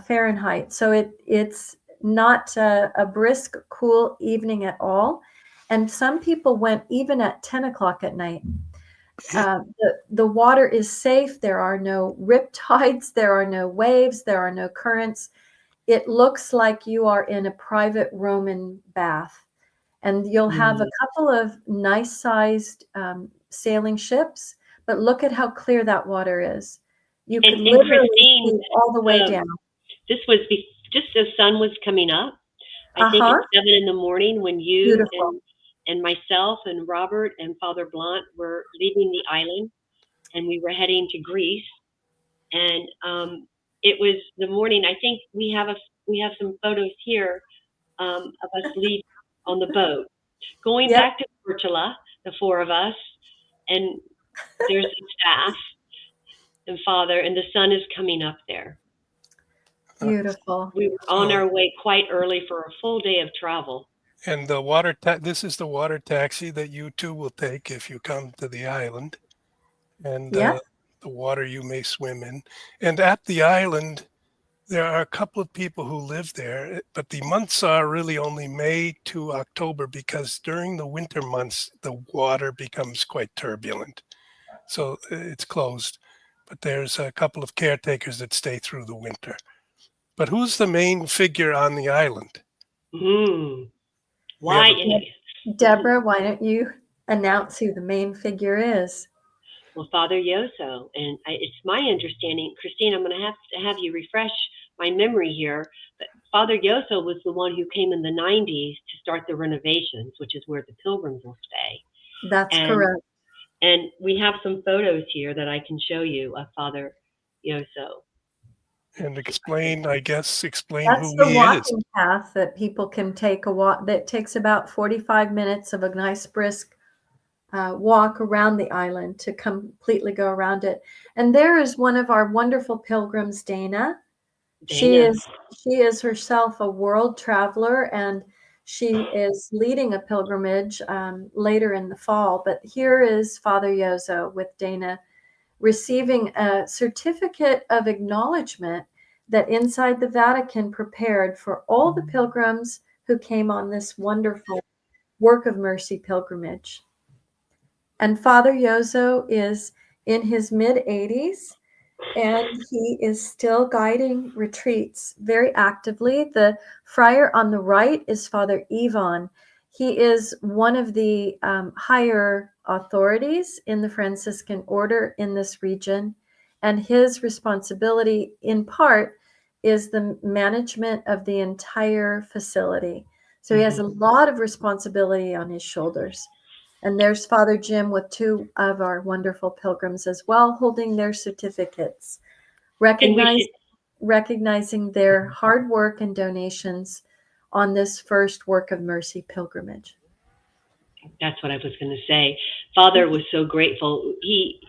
Fahrenheit. So it's not a brisk, cool evening at all. And some people went even at 10 o'clock at night. The water is safe. There are no rip tides. There are no waves. There are no currents. It looks like you are in a private Roman bath. And you'll have a couple of nice-sized sailing ships, but look at how clear that water is. You can literally see all the way down. This was just as sun was coming up. I think at 7 in the morning when you and myself and Robert and Father Blount were leaving the island, and we were heading to Greece. And it was the morning. I think we have some photos here of us leaving on the boat, going back to Korčula, the four of us, and there's the staff and Father, and the sun is coming up there. Beautiful. We were on our way quite early for a full day of travel. And the this is the water taxi that you too will take if you come to the island. And the water you may swim in. And at the island, there are a couple of people who live there, but the months are really only May to October, because during the winter months, the water becomes quite turbulent. So it's closed. But there's a couple of caretakers that stay through the winter. But who's the main figure on the island? Why? Deborah, why don't you announce who the main figure is? Well, Father Jozo, and it's my understanding, Christine, I'm going to have you refresh my memory here, but Father Jozo was the one who came in the 90s to start the renovations, which is where the pilgrims will stay. That's correct. And we have some photos here that I can show you of Father Jozo. And explain That's who the he is. walking path that people can take a walk that takes about 45 minutes of a nice brisk walk around the island to completely go around it. And there is one of our wonderful pilgrims, Dana. She Dana. is herself a world traveler, and she is leading a pilgrimage later in the fall. But here is Father Jozo with Dana receiving a certificate of acknowledgement that Inside the Vatican prepared for all the pilgrims who came on this wonderful work of mercy pilgrimage. And Father Jozo is in his mid 80s, and he is still guiding retreats very actively. The friar on the right is Father Ivan. He is one of the higher authorities in the Franciscan order in this region, and his responsibility, in part, is the management of the entire facility. So he has a lot of responsibility on his shoulders. And there's Father Jim with two of our wonderful pilgrims as well, holding their certificates, recognizing their hard work and donations on this first work of mercy pilgrimage. That's what I was going to say. Father was so grateful. He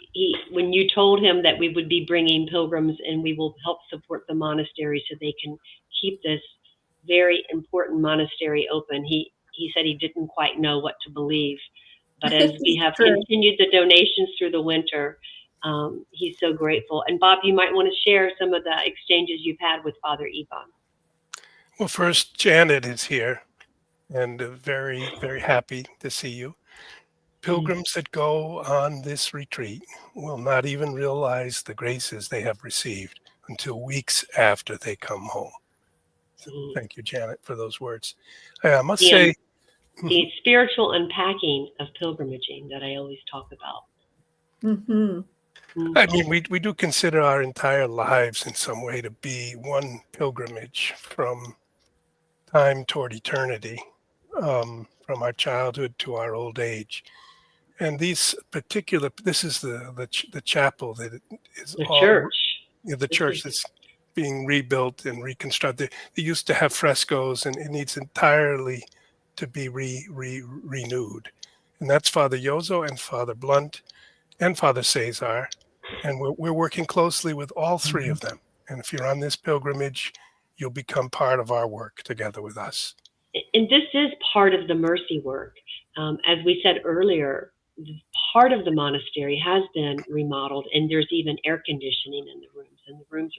when you told him that we would be bringing pilgrims and we will help support the monastery so they can keep this very important monastery open, he said he didn't quite know what to believe. But as we have continued the donations through the winter, he's so grateful. And Bob, you might want to share some of the exchanges you've had with Father Ivan. Well, first, Janet is here, and very, very happy to see you. Pilgrims that go on this retreat will not even realize the graces they have received until weeks after they come home. So thank you, Janet, for those words. I must say, the spiritual unpacking of pilgrimaging that I always talk about. I mean, we do consider our entire lives in some way to be one pilgrimage from time toward eternity, from our childhood to our old age. And this is the chapel that is the all church. The church that's being rebuilt and reconstructed. They used to have frescoes, and it needs entirely to be renewed. And that's Father Jozo and Father Blount and Father Cesar. And we're working closely with all three of them. And if you're on this pilgrimage, you'll become part of our work together with us. And this is part of the mercy work. As we said earlier, part of the monastery has been remodeled, and there's even air conditioning in the rooms. And the rooms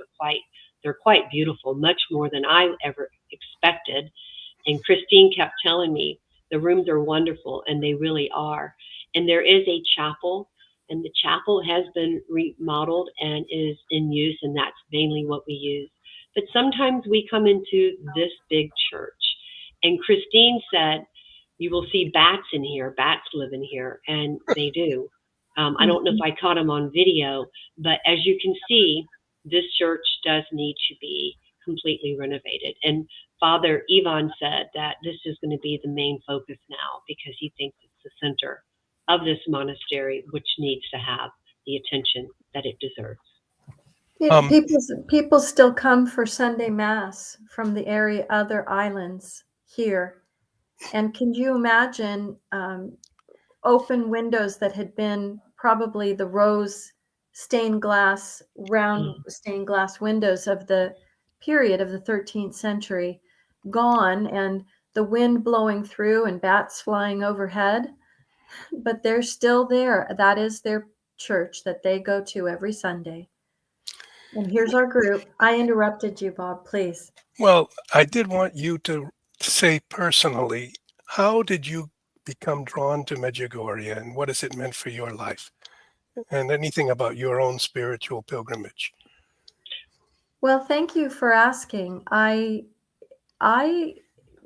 are quite beautiful, much more than I ever expected. And Christine kept telling me the rooms are wonderful, and they really are. And there is a chapel, and the chapel has been remodeled and is in use, and that's mainly what we use. But sometimes we come into this big church, and Christine said, you will see bats in here. Bats live in here, and they do. I don't know if I caught them on video, but as you can see, this church does need to be completely renovated. And Father Ivan said that this is going to be the main focus now because he thinks it's the center of this monastery, which needs to have the attention that it deserves. People still come for Sunday Mass from the area, other islands here. And can you imagine open windows that had been probably the rose round stained glass windows of the period of the 13th century gone, and the wind blowing through and bats flying overhead? But they're still there. That is their church that they go to every Sunday. And here's our group. I interrupted you, Bob, please. Well, I did want you to say personally, how did you become drawn to Medjugorje, and what has it meant for your life? And anything about your own spiritual pilgrimage? Well, thank you for asking. I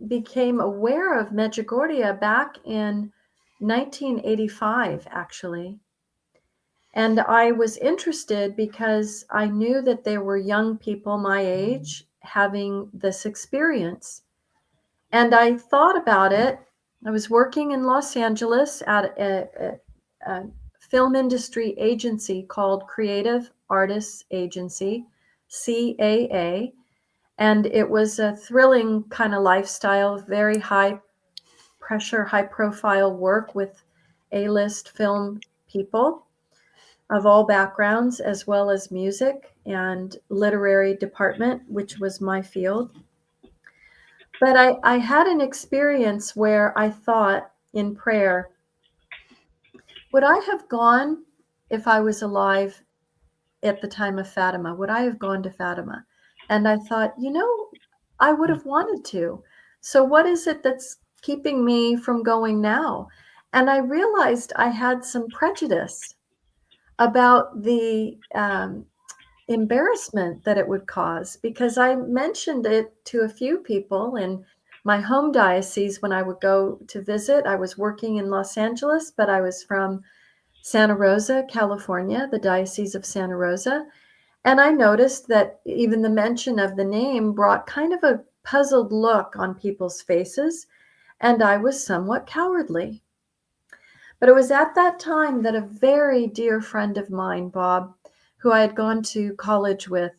became aware of Medjugorje back in 1985, actually. And I was interested because I knew that there were young people my age having this experience. And I thought about it. I was working in Los Angeles at a film industry agency called Creative Artists Agency, CAA. And it was a thrilling kind of lifestyle, very high pressure, high profile work with A-list film people of all backgrounds, as well as music and literary department, which was my field. But I had an experience where I thought in prayer, would I have gone if I was alive at the time of Fatima? Would I have gone to Fatima? And I thought, I would have wanted to. So what is it that's keeping me from going now? And I realized I had some prejudice about the embarrassment that it would cause, because I mentioned it to a few people in my home diocese when I would go to visit. I was working in Los Angeles, but I was from Santa Rosa, California, the Diocese of Santa Rosa. And I noticed that even the mention of the name brought kind of a puzzled look on people's faces, and I was somewhat cowardly. But it was at that time that a very dear friend of mine, Bob, who I had gone to college with,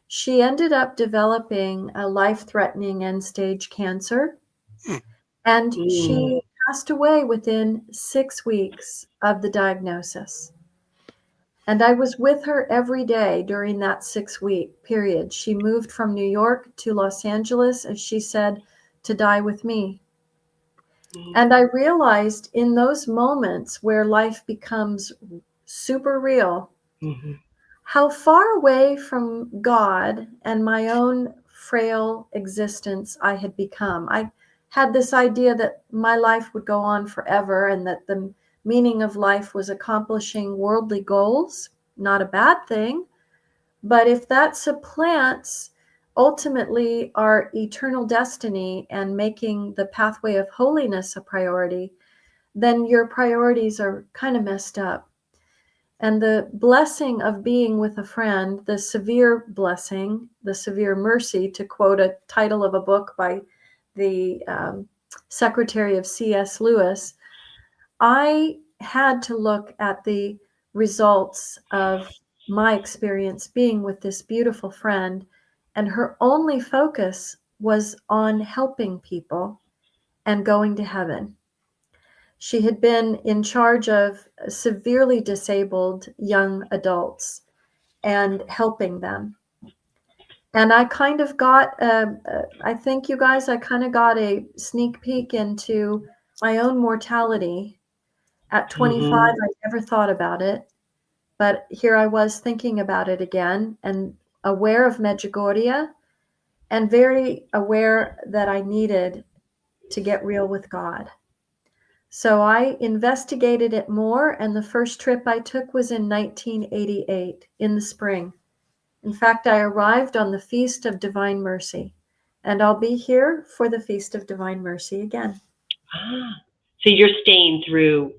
she ended up developing a life-threatening end-stage cancer, and she passed away within 6 weeks of the diagnosis. And I was with her every day during that 6-week period. She moved from New York to Los Angeles, as she said, to die with me. And I realized in those moments where life becomes super real, how far away from God and my own frail existence I had become. I had this idea that my life would go on forever and that the meaning of life was accomplishing worldly goals. Not a bad thing. But if that supplants ultimately our eternal destiny and making the pathway of holiness a priority, then your priorities are kind of messed up. And the blessing of being with a friend, the severe blessing, the severe mercy, to quote a title of a book by the secretary of C.S. Lewis, I had to look at the results of my experience being with this beautiful friend, and her only focus was on helping people and going to heaven. She had been in charge of severely disabled young adults and helping them. And I kind of got, I think you guys, I kind of got a sneak peek into my own mortality. At 25, I never thought about it, but here I was thinking about it again and aware of Medjugorje and very aware that I needed to get real with God. So I investigated it more, and the first trip I took was in 1988 in the spring. In fact, I arrived on the Feast of Divine Mercy, and I'll be here for the Feast of Divine Mercy again. So you're staying through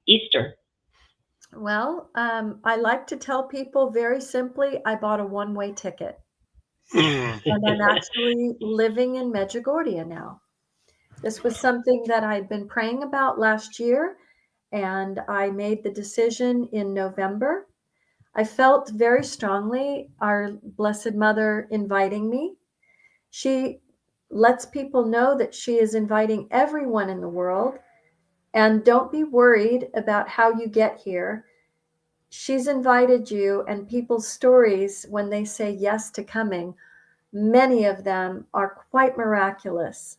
Easter. Well, I like to tell people very simply, I bought a one-way ticket. And I'm actually living in Medjugorje now. This was something that I'd been praying about last year, and I made the decision in November. I felt very strongly our Blessed Mother inviting me. She lets people know that she is inviting everyone in the world, and don't be worried about how you get here. She's invited you, and people's stories when they say yes to coming, many of them are quite miraculous.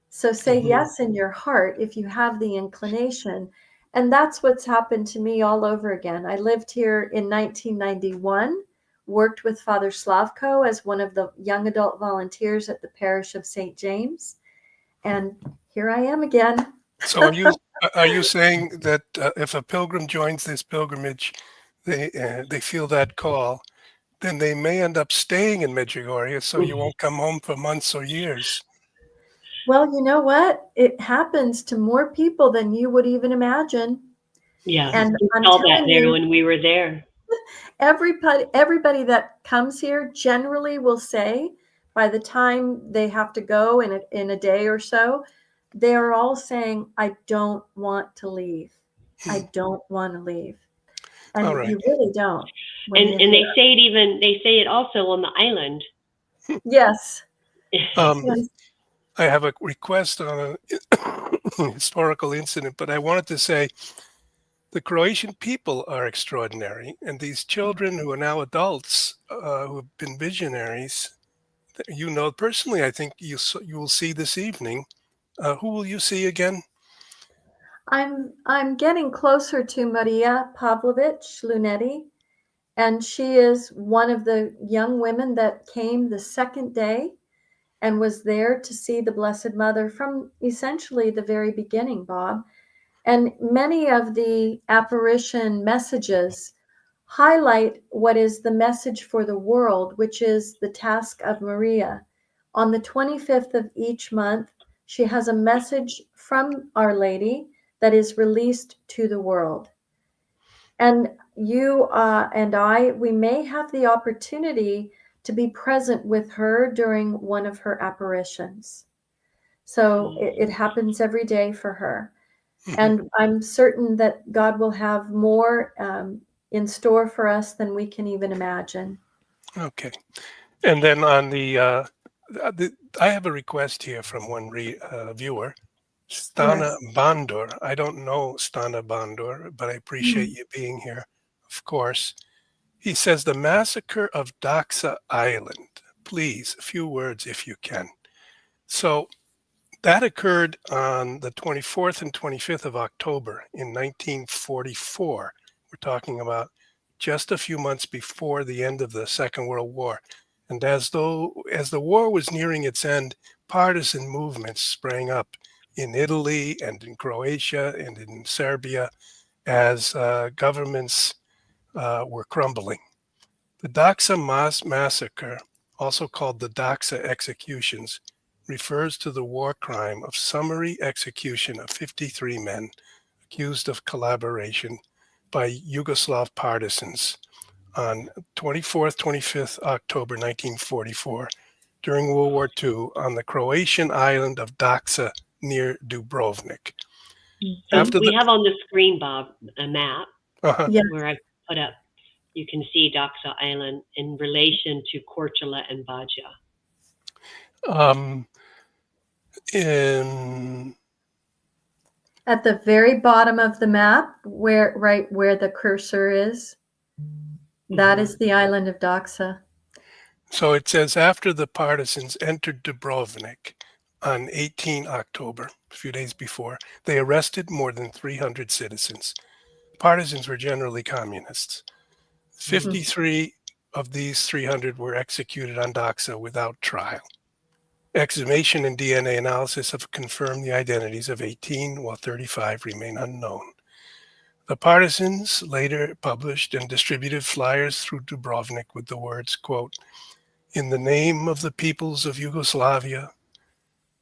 So say yes in your heart if you have the inclination. And that's what's happened to me all over again. I lived here in 1991, worked with Father Slavko as one of the young adult volunteers at the parish of St. James. And here I am again. So are you saying that if a pilgrim joins this pilgrimage, they feel that call, then they may end up staying in Medjugorje, so you won't come home for months or years? Well, you know what? It happens to more people than you would even imagine. Yeah, and we I'm saw that telling there you, when we were there. everybody that comes here generally will say by the time they have to go in a day or so, they are all saying, I don't want to leave. I don't want to leave. And All right. you really don't. when And you're they there. say it also on the island. Yes. Um, Yes. I have a request on a historical incident, but I wanted to say the Croatian people are extraordinary, and these children who are now adults, who have been visionaries, you know personally. I think you will see this evening. Who will you see again? I'm getting closer to Maria Pavlovich Lunetti, and she is one of the young women that came the second day and was there to see the Blessed Mother from essentially the very beginning, Bob. And many of the apparition messages highlight what is the message for the world, which is the task of Maria. On the 25th of each month, she has a message from Our Lady that is released to the world. And you and I, we may have the opportunity to be present with her during one of her apparitions. So it happens every day for her. And I'm certain that God will have more in store for us than we can even imagine. Okay. And then on I have a request here from one viewer, Stana Yes. Bandor. I don't know Stana Bandor, but I appreciate you being here, of course. He says the massacre of Daxa Island. Please, a few words if you can. So that occurred on the 24th and 25th of October in 1944. We're talking about just a few months before the end of the Second World War. And as the war was nearing its end, partisan movements sprang up in Italy and in Croatia and in Serbia as governments were crumbling. The Daxa massacre, also called the Daxa executions, refers to the war crime of summary execution of 53 men accused of collaboration by Yugoslav partisans on 24th, 25th October 1944 during World War II on the Croatian island of Daxa near Dubrovnik. So After we the have on the screen, Bob, a map uh, Yes. where I put up. You can see Daxa Island in relation to Korčula and Baja. um, in At the very bottom of the map, right where the cursor is, that is the island of Daxa. So it says after the partisans entered Dubrovnik on 18 October, a few days before, they arrested more than 300 citizens. Partisans were generally communists. 53 of these 300 were executed on Daxa without trial. Exhumation and DNA analysis have confirmed the identities of 18, while 35 remain unknown. The partisans later published and distributed flyers through Dubrovnik with the words, quote, "In the name of the peoples of Yugoslavia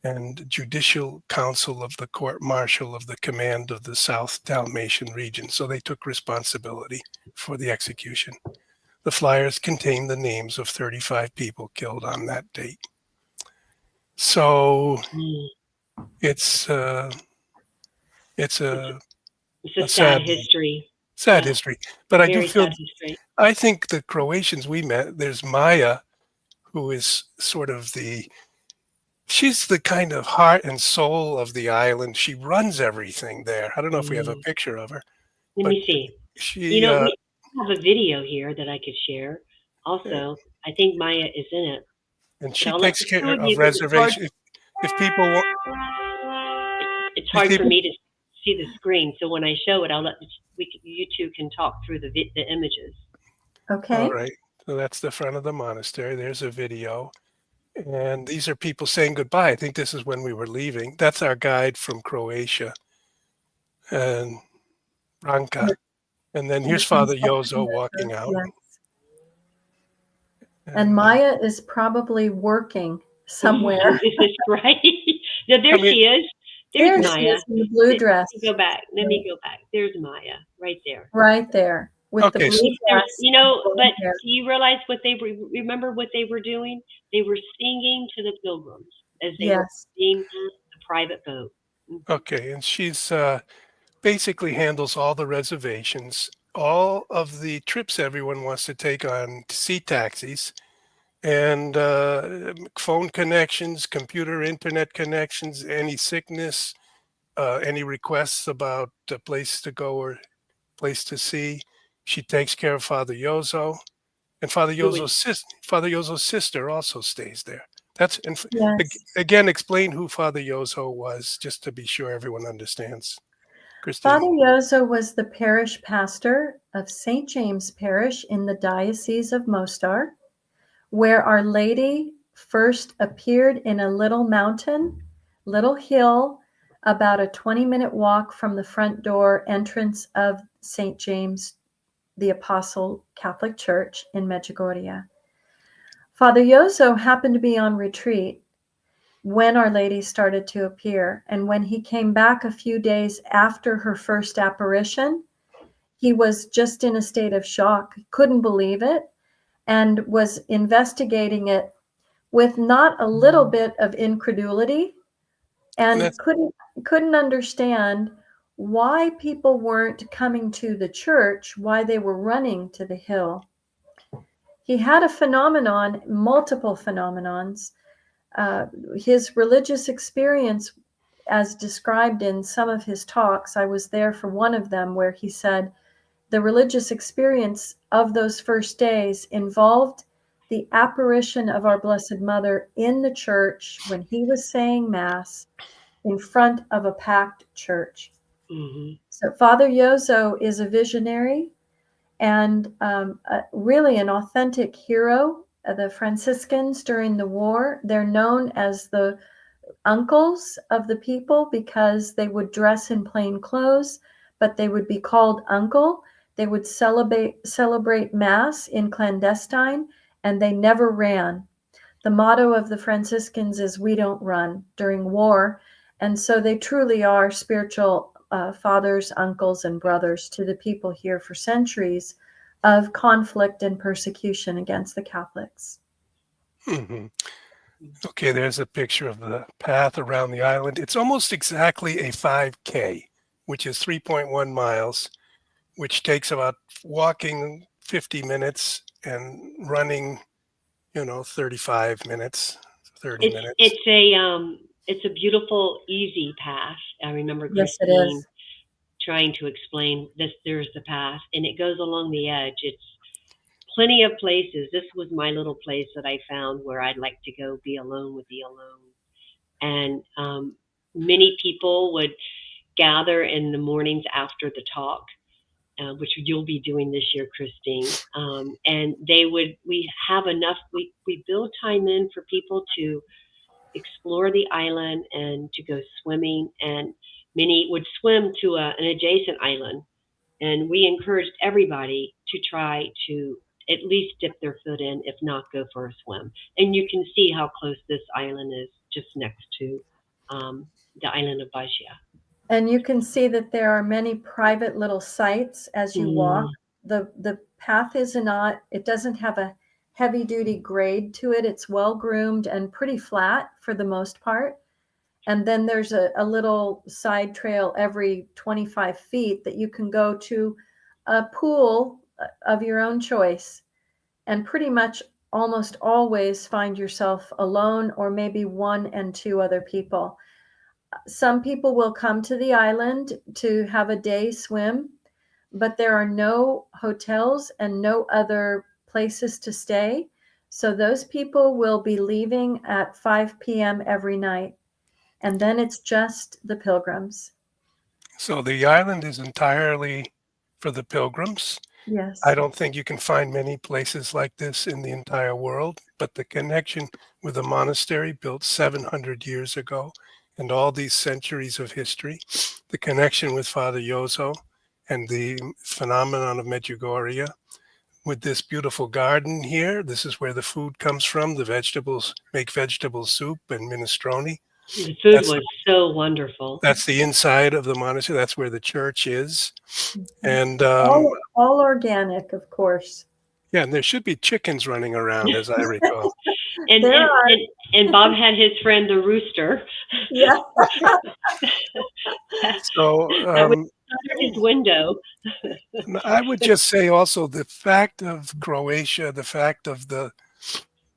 and Judicial Council of the Court Martial of the Command of the South Dalmatian region." So they took responsibility for the execution. The flyers contained the names of 35 people killed on that date. So it's a It's a sad sad history. history. But I do Very feel, sad history. I think the Croatians we met, there's Maya, who is sort of she's the kind of heart and soul of the island. She runs everything there. I don't know if we have a picture of her, Let but me see. she, We have a video here that I could share. Also, I think Maya is in it. and But she I'll let takes the two care of you, of because it's hard. reservation. If people want, It's if hard for people, me to see the screen, so when I show it, I'll let you two can talk through the images. Okay. all right. So that's the front of the monastery. There's a video. And these are people saying goodbye. I think this is when we were leaving. That's our guide from Croatia and Branka. And then here's Father Jozo walking out. Yes. And And Maya is probably working somewhere. Is this right? No, there I mean, she is. There There's she Maya. is in the blue dress. Let me go back. Let me go back. There's Maya right there. Right there with Okay, the blue dress. You know, but hair. do you realize what they were? Remember what they were doing? They were singing to the pilgrims as they were Yes. being a private boat. okay. And she's basically handles all the reservations. all of the trips everyone wants to take on sea taxis and phone connections, computer internet connections, any sickness, any requests about a place to go or place to see. She takes care of Father Jozo, and Who was Father Jozo's sister also stays there. That's Yes. again, explain who Father Jozo was, just to be sure everyone understands. Father Christine. Jozo was the parish pastor of St. James Parish in the Diocese of Mostar, where Our Lady first appeared in a little hill, about a 20-minute walk from the front door entrance of St. James the Apostle Catholic Church in Medjugorje. Father Jozo happened to be on retreat when Our Lady started to appear, and when he came back a few days after her first apparition, he was just in a state of shock, couldn't believe it, and was investigating it with not a little bit of incredulity, and couldn't understand why people weren't coming to the church, why they were running to the hill. He had a phenomenon, multiple phenomenons. His religious experience, as described in some of his talks, I was there for one of them where he said the religious experience of those first days involved the apparition of our Blessed Mother in the church when he was saying Mass in front of a packed church. Mm-hmm. So Father Jozo is a visionary and really an authentic hero of the Franciscans during the war. They're known as the uncles of the people because they would dress in plain clothes, but they would be called uncle. They would celebrate Mass in clandestine, and they never ran. The motto of the Franciscans is "We don't run" during war, and so they truly are spiritual fathers, uncles, and brothers to the people here for centuries of conflict and persecution against the Catholics. Mm-hmm. Okay, there's a picture of the path around the island. It's almost exactly a 5K, which is 3.1 miles, which takes about walking 50 minutes and running, 35 minutes, 30 minutes. It's a beautiful, easy path. I remember Yes, it Christine is. trying to explain this. There's the path, and it goes along the edge. It's plenty of places. This was my little place that I found where I'd like to go be alone with the alone. And many people would gather in the mornings after the talk, which you'll be doing this year, Christine. And we have enough, we build time in for people to explore the island and to go swimming. And many would swim to an adjacent island. And we encouraged everybody to try to at least dip their foot in, if not go for a swim. And you can see how close this island is just next to the island of Bajia. And you can see that there are many private little sites as you walk. The path it doesn't have a heavy duty grade to it. It's well groomed and pretty flat for the most part. And then there's a little side trail every 25 feet that you can go to a pool of your own choice, and pretty much almost always find yourself alone or maybe one and two other people. Some people will come to the island to have a day swim, but there are no hotels and no other places to stay. So those people will be leaving at 5 p.m. every night. And then it's just the pilgrims. So the island is entirely for the pilgrims. Yes. I don't think you can find many places like this in the entire world, but the connection with the monastery built 700 years ago and all these centuries of history, the connection with Father Jozo and the phenomenon of Medjugorje, with this beautiful garden here. This is where the food comes from. The vegetables make vegetable soup and minestrone. The food was so wonderful. That's the inside of the monastery. That's where the church is. And all organic, of course. Yeah, and there should be chickens running around, as I recall. and Bob had his friend the rooster. Yeah. So under his window. I would just say also the fact of Croatia, the fact of the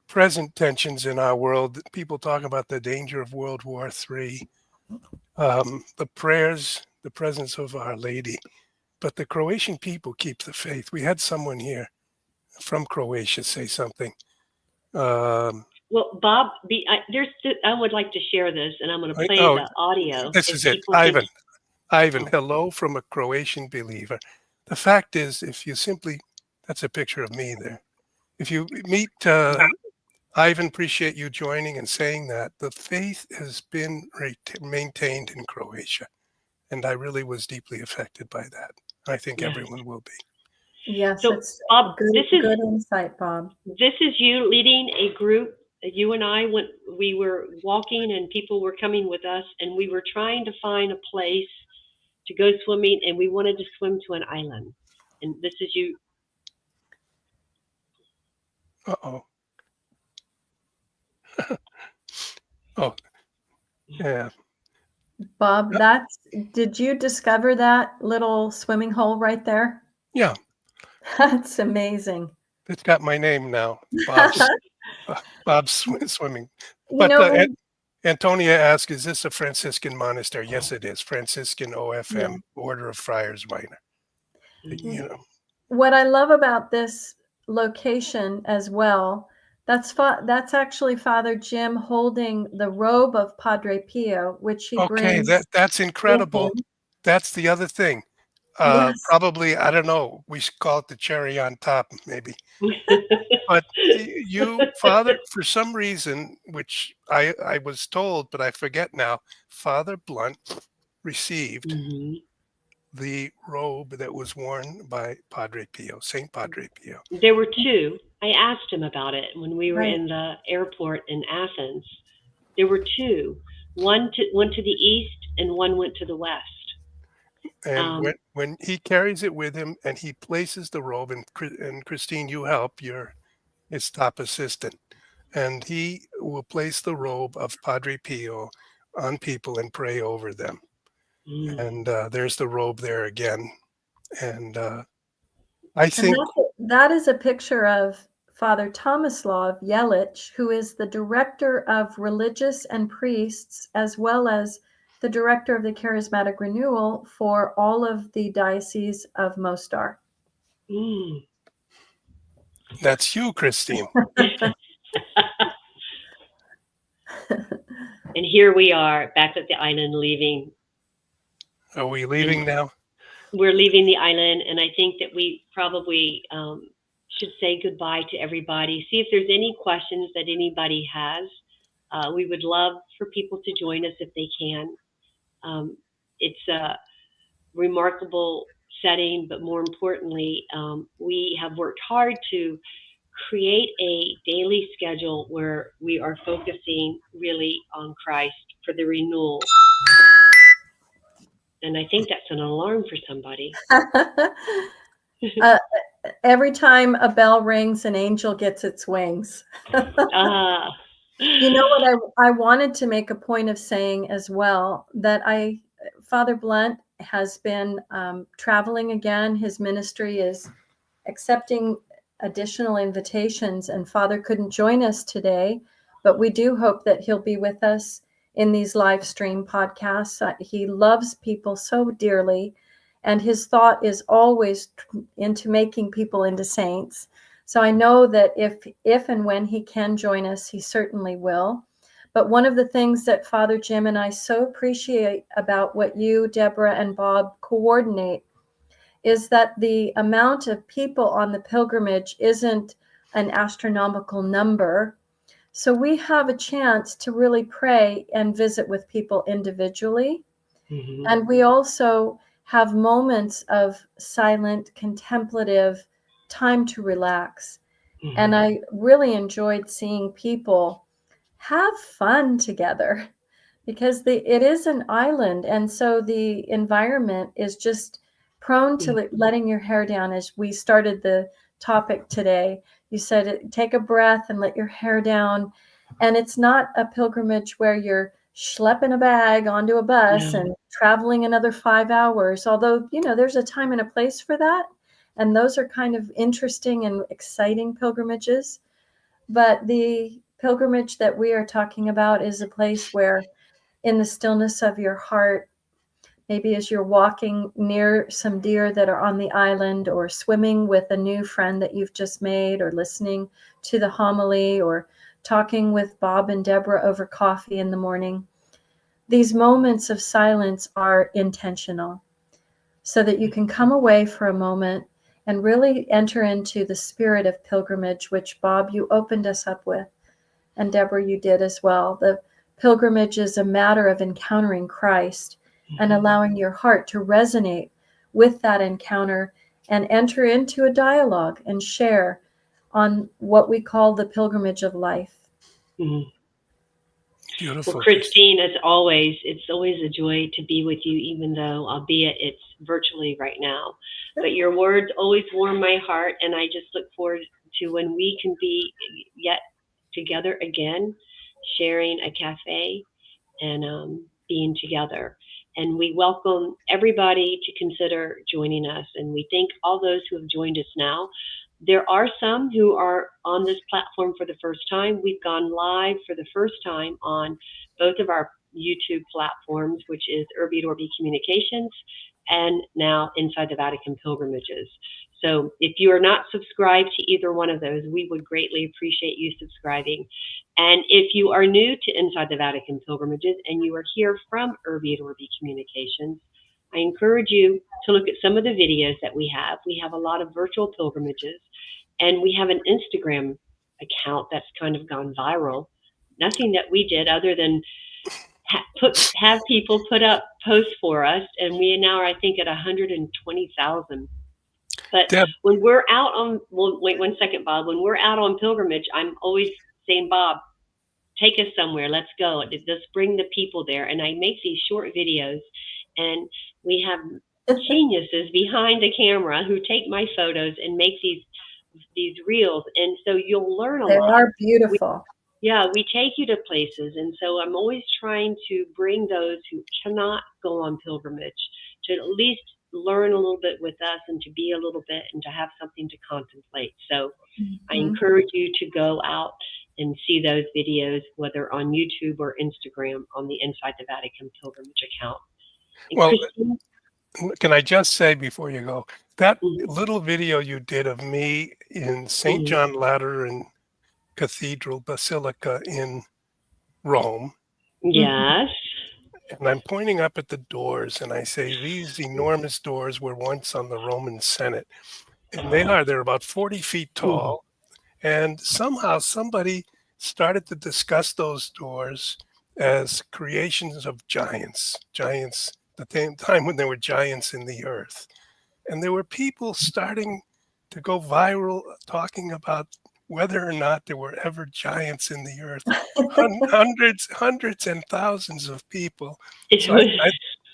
present tensions in our world. People talk about the danger of World War III, the prayers, the presence of Our Lady. But the Croatian people keep the faith. We had someone here from Croatia say something. Well, Bob, I would like to share this, and I'm going to play the audio. This is it. Ivan, hello from a Croatian believer. The fact is, if you simply, that's a picture of me there. If you meet Ivan, appreciate you joining and saying that. The faith has been maintained in Croatia. And I really was deeply affected by that. I think everyone will be. Yes, so, it's Bob, good insight, Bob. This is you leading a group. You and I we were walking and people were coming with us, and we were trying to find a place to go swimming, and we wanted to swim to an island. And this is you. Uh-oh. Oh, yeah. Bob, did you discover that little swimming hole right there? Yeah. That's amazing. It's got my name now, Bob's swimming. But Antonia asked, is this a Franciscan monastery? Yes, it is. Franciscan OFM, Order of Friars Minor. You know. What I love about this location as well, that's actually Father Jim holding the robe of Padre Pio, which he brings. Okay, that's incredible. That's the other thing. Probably, I don't know, we should call it the cherry on top, maybe. But you, Father, for some reason, which I was told, but I forget now, Father Blount received the robe that was worn by Padre Pio, Saint Padre Pio. There were two. I asked him about it when we were in the airport in Athens. There were two. One to the east and one went to the west. And when he carries it with him and he places the robe, and Christine, you help, you're his top assistant, and he will place the robe of Padre Pio on people and pray over them. And there's the robe there again. And I think that is a picture of Father Tomislav Jelic, who is the director of religious and priests, as well as the director of the Charismatic Renewal for all of the Diocese of Mostar. That's you, Christine. And here we are back at the island leaving. Are we leaving now? We're leaving the island, and I think that we probably should say goodbye to everybody. See if there's any questions that anybody has. We would love for people to join us if they can. It's a remarkable setting, but more importantly, we have worked hard to create a daily schedule where we are focusing really on Christ for the renewal. And I think that's an alarm for somebody. Every time a bell rings, an angel gets its wings. You know what I wanted to make a point of saying as well, that Father Blount has been traveling again. His ministry is accepting additional invitations, and Father couldn't join us today, but we do hope that he'll be with us in these live stream podcasts. He loves people so dearly, and his thought is always into making people into saints. So I know that if and when he can join us, he certainly will. But one of the things that Father Jim and I so appreciate about what you, Deborah, and Bob coordinate is that the amount of people on the pilgrimage isn't an astronomical number. So we have a chance to really pray and visit with people individually. And we also have moments of silent, contemplative time to relax. And I really enjoyed seeing people have fun together, because it is an island, and so the environment is just prone to letting your hair down. As we started the topic today, you said take a breath and let your hair down. And it's not a pilgrimage where you're schlepping a bag onto a bus Yeah. and traveling another 5 hours. Although, there's a time and a place for that. And those are kind of interesting and exciting pilgrimages. But the pilgrimage that we are talking about is a place where, in the stillness of your heart, maybe as you're walking near some deer that are on the island, or swimming with a new friend that you've just made, or listening to the homily, or talking with Bob and Deborah over coffee in the morning, these moments of silence are intentional, so that you can come away for a moment and really enter into the spirit of pilgrimage, which, Bob, you opened us up with, and Deborah, you did as well. The pilgrimage is a matter of encountering Christ and allowing your heart to resonate with that encounter and enter into a dialogue and share on what we call the pilgrimage of life. Mm-hmm. Beautiful. Well, Christine, it's always a joy to be with you, even though, albeit it's virtually right now. But your words always warm my heart, and I just look forward to when we can be yet together again, sharing a cafe and being together. And we welcome everybody to consider joining us. And we thank all those who have joined us now. There are some who are on this platform for the first time. We've gone live for the first time on both of our YouTube platforms, which is Urbi et Orbi Communications and now Inside the Vatican Pilgrimages. So if you are not subscribed to either one of those, we would greatly appreciate you subscribing. And if you are new to Inside the Vatican Pilgrimages and you are here from Urbi et Orbi Communications, I encourage you to look at some of the videos that we have. We have a lot of virtual pilgrimages, and we have an Instagram account that's kind of gone viral. Nothing that we did other than have people put up posts for us, and we now are, I think, at 120,000. But Deb, when we're out on, well, wait 1 second, Bob. When we're out on pilgrimage, I'm always saying, Bob, take us somewhere. Let's go. Let's bring the people there. And I make these short videos, and we have geniuses behind the camera who take my photos and make these reels. And so you'll learn a lot. They are beautiful. We take you to places. And so I'm always trying to bring those who cannot go on pilgrimage to at least learn a little bit with us, and to be a little bit, and to have something to contemplate. So I encourage you to go out and see those videos, whether on YouTube or Instagram, on the Inside the Vatican Pilgrimage account. And well, Christine, can I just say before you go, that little video you did of me in St. John Lateran Cathedral Basilica in Rome. Yes. And I'm pointing up at the doors, and I say, these enormous doors were once on the Roman Senate. And they're about 40 feet tall. And somehow somebody started to discuss those doors as creations of giants, the time when there were giants in the earth. And there were people starting to go viral talking about whether or not there were ever giants in the earth. Hundreds and thousands of people. So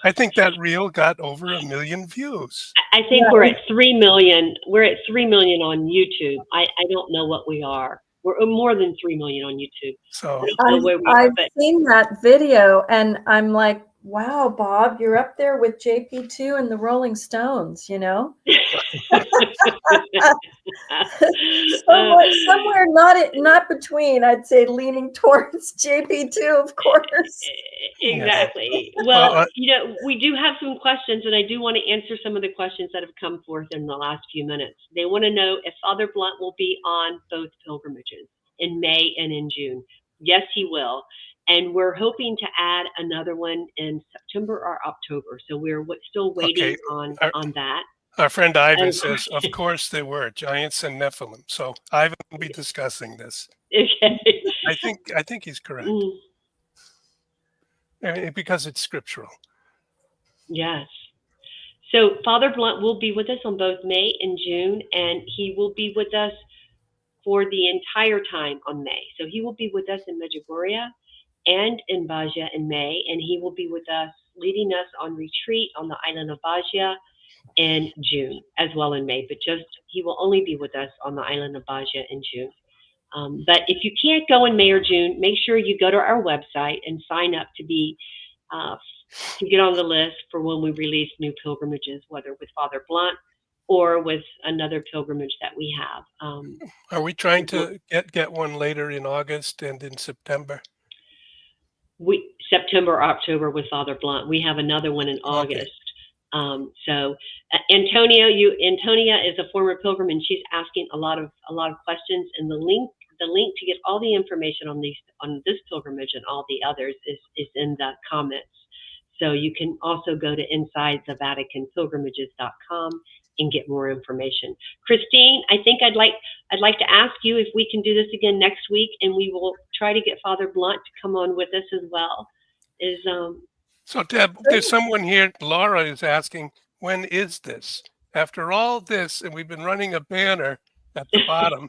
I think that reel got over 1 million views. I think we're at 3 million. We're at 3 million on YouTube. I don't know what we are. We're more than 3 million on YouTube. So I've seen that video, and I'm like, wow, Bob, you're up there with JP2 and the Rolling Stones, somewhere not between, I'd say, leaning towards JP2, of course. Exactly. Well, we do have some questions, and I do want to answer some of the questions that have come forth in the last few minutes. They want to know if Father Blount will be on both pilgrimages in May and in June. Yes, he will. And we're hoping to add another one in September or October. So we're still waiting on that. Our friend Ivan says, of course there were giants and Nephilim. So Ivan will be discussing this. Okay. I think he's correct. Because it's scriptural. Yes. So Father Blount will be with us on both May and June, and he will be with us for the entire time on May. So he will be with us in Medjugorje and in Baja in May, and he will be with us, leading us on retreat on the island of Baja in June, as well in May. But he will only be with us on the island of Baja in June. But if you can't go in May or June, make sure you go to our website and sign up to be to get on the list for when we release new pilgrimages, whether with Father Blount or with another pilgrimage that we have. Are we trying to get one later in August and in September? September, October with Father Blount. We have another one in August. So Antonia is a former pilgrim, and she's asking a lot of questions. And the link to get all the information on this pilgrimage and all the others is in the comments. So you can also go to insidethevaticanpilgrimages.com and get more information. Christine, I think I'd like to ask you if we can do this again next week, and we will try to get Father Blount to come on with us as well. So Deb, there's someone here, Laura is asking, when is this? After all this, and we've been running a banner at the bottom,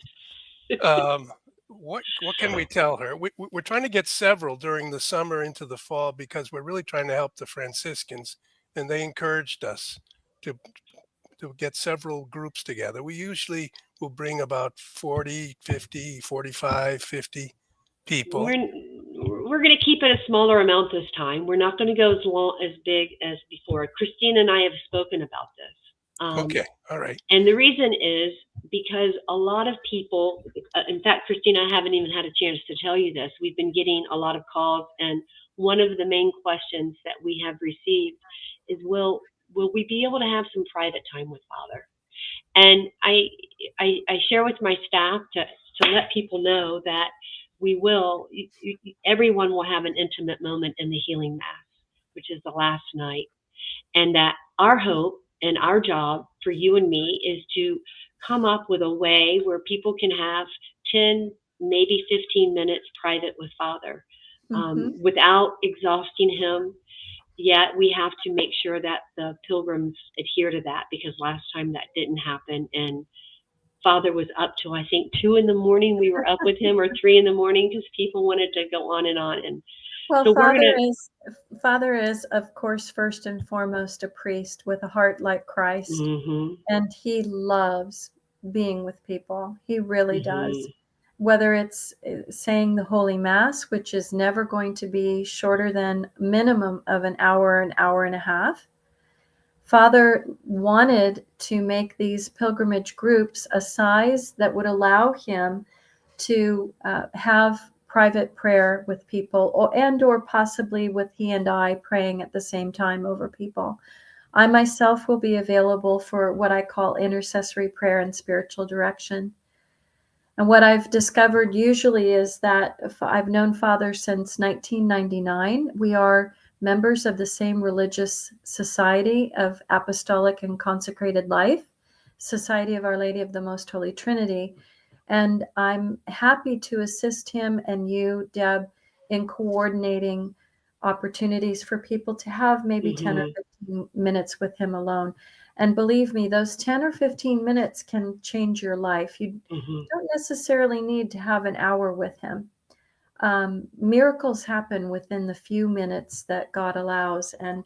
what can we tell her? We're trying to get several during the summer into the fall because we're really trying to help the Franciscans, and they encouraged us to get several groups together. We usually will bring about 40, 50, 45, 50 people. We're going to keep it a smaller amount this time. We're not going to go as big as before. Christine and I have spoken about this. Okay, all right. And the reason is because a lot of people, in fact, Christine, I haven't even had a chance to tell you this. We've been getting a lot of calls, and one of the main questions that we have received is, will we be able to have some private time with Father? And I share with my staff to let people know that we will. Everyone will have an intimate moment in the healing mass, which is the last night, and that our hope and our job for you and me is to come up with a way where people can have 10, maybe 15 minutes private with Father, without exhausting him. Yet we have to make sure that the pilgrims adhere to that, because last time that didn't happen, and Father was up till, I think, 2 a.m. We were up with him, or 3 a.m, because people wanted to go on and on. And well, so Father is, of course, first and foremost a priest with a heart like Christ, and he loves being with people. He really does. Whether it's saying the Holy Mass, which is never going to be shorter than minimum of an hour and a half. Father wanted to make these pilgrimage groups a size that would allow him to have private prayer with people, or possibly with he and I praying at the same time over people. I myself will be available for what I call intercessory prayer and spiritual direction. And what I've discovered usually is that I've known Father since 1999. We are members of the same religious society of Apostolic and Consecrated Life, Society of Our Lady of the Most Holy Trinity. And I'm happy to assist him and you, Deb, in coordinating opportunities for people to have maybe 10 or 15 minutes with him alone. And believe me, those 10 or 15 minutes can change your life. You don't necessarily need to have an hour with him. Miracles happen within the few minutes that God allows, and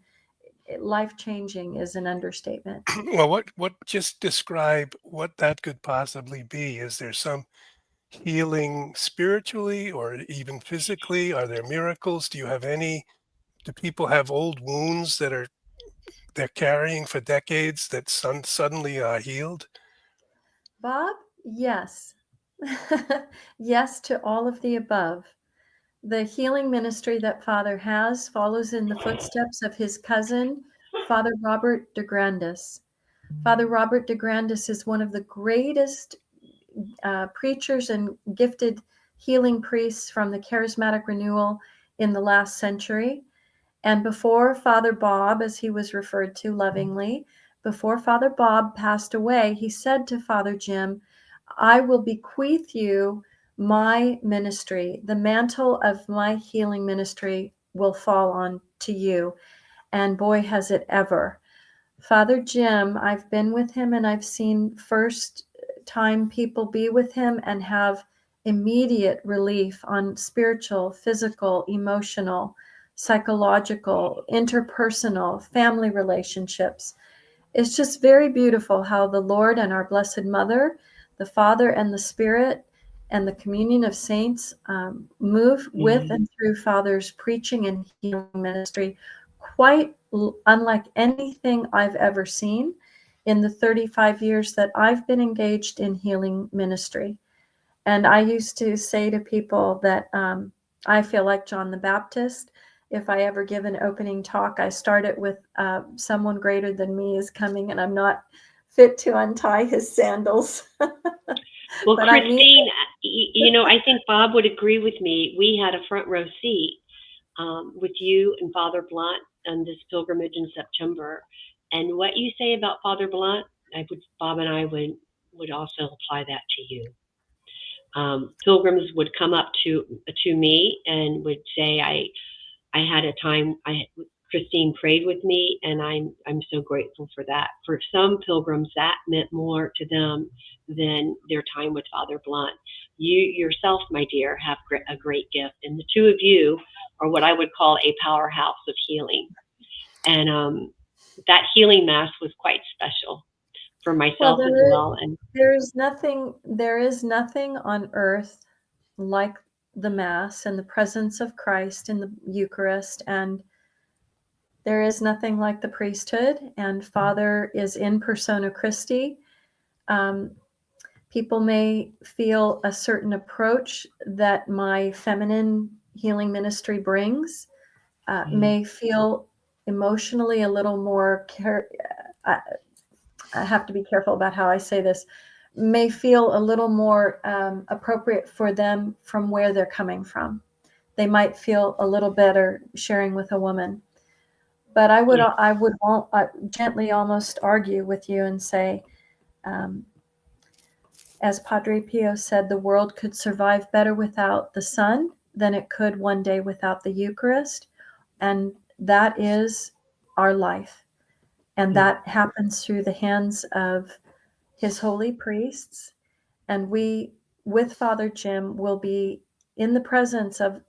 life-changing is an understatement. Well, just describe what that could possibly be. Is there some healing spiritually or even physically? Are there miracles? Do people have old wounds that they're carrying for decades that suddenly are healed? Bob, yes. Yes to all of the above. The healing ministry that Father has follows in the footsteps of his cousin, Father Robert de Grandis. Father Robert de Grandis is one of the greatest preachers and gifted healing priests from the charismatic renewal in the last century. And before Father Bob, as he was referred to lovingly, before Father Bob passed away, he said to Father Jim, I will bequeath you my ministry. The mantle of my healing ministry will fall on to you. And boy, has it ever. Father Jim, I've been with him, and I've seen first time people be with him and have immediate relief on spiritual, physical, emotional, psychological, interpersonal, family relationships. It's just very beautiful how the Lord and our Blessed Mother, the Father and the Spirit, and the communion of saints move with and through Father's preaching and healing ministry, quite unlike anything I've ever seen in the 35 years that I've been engaged in healing ministry. And I used to say to people that I feel like John the Baptist. If I ever give an opening talk, I start it with someone greater than me is coming, and I'm not fit to untie his sandals. Well, But Christine, I think Bob would agree with me. We had a front row seat with you and Father Blount on this pilgrimage in September. And what you say about Father Blount, Bob and I would also apply that to you. Pilgrims would come up to me and would say, I had a time, Christine prayed with me, and I'm so grateful for that. For some pilgrims, that meant more to them than their time with Father Blount. You yourself, my dear, have a great gift, and the two of you are what I would call a powerhouse of healing. And that healing mass was quite special for myself as well. And there is nothing on earth like the Mass and the presence of Christ in the Eucharist, and there is nothing like the priesthood, and Father is in persona Christi. People may feel a certain approach that my feminine healing ministry brings, may feel emotionally a little more I have to be careful about how I say this, may feel a little more appropriate for them from where they're coming from. They might feel a little better sharing with a woman. But I would gently almost argue with you and say, as Padre Pio said, the world could survive better without the sun than it could one day without the Eucharist. And that is our life. And that happens through the hands of his holy priests. And we, with Father Jim, will be in the presence of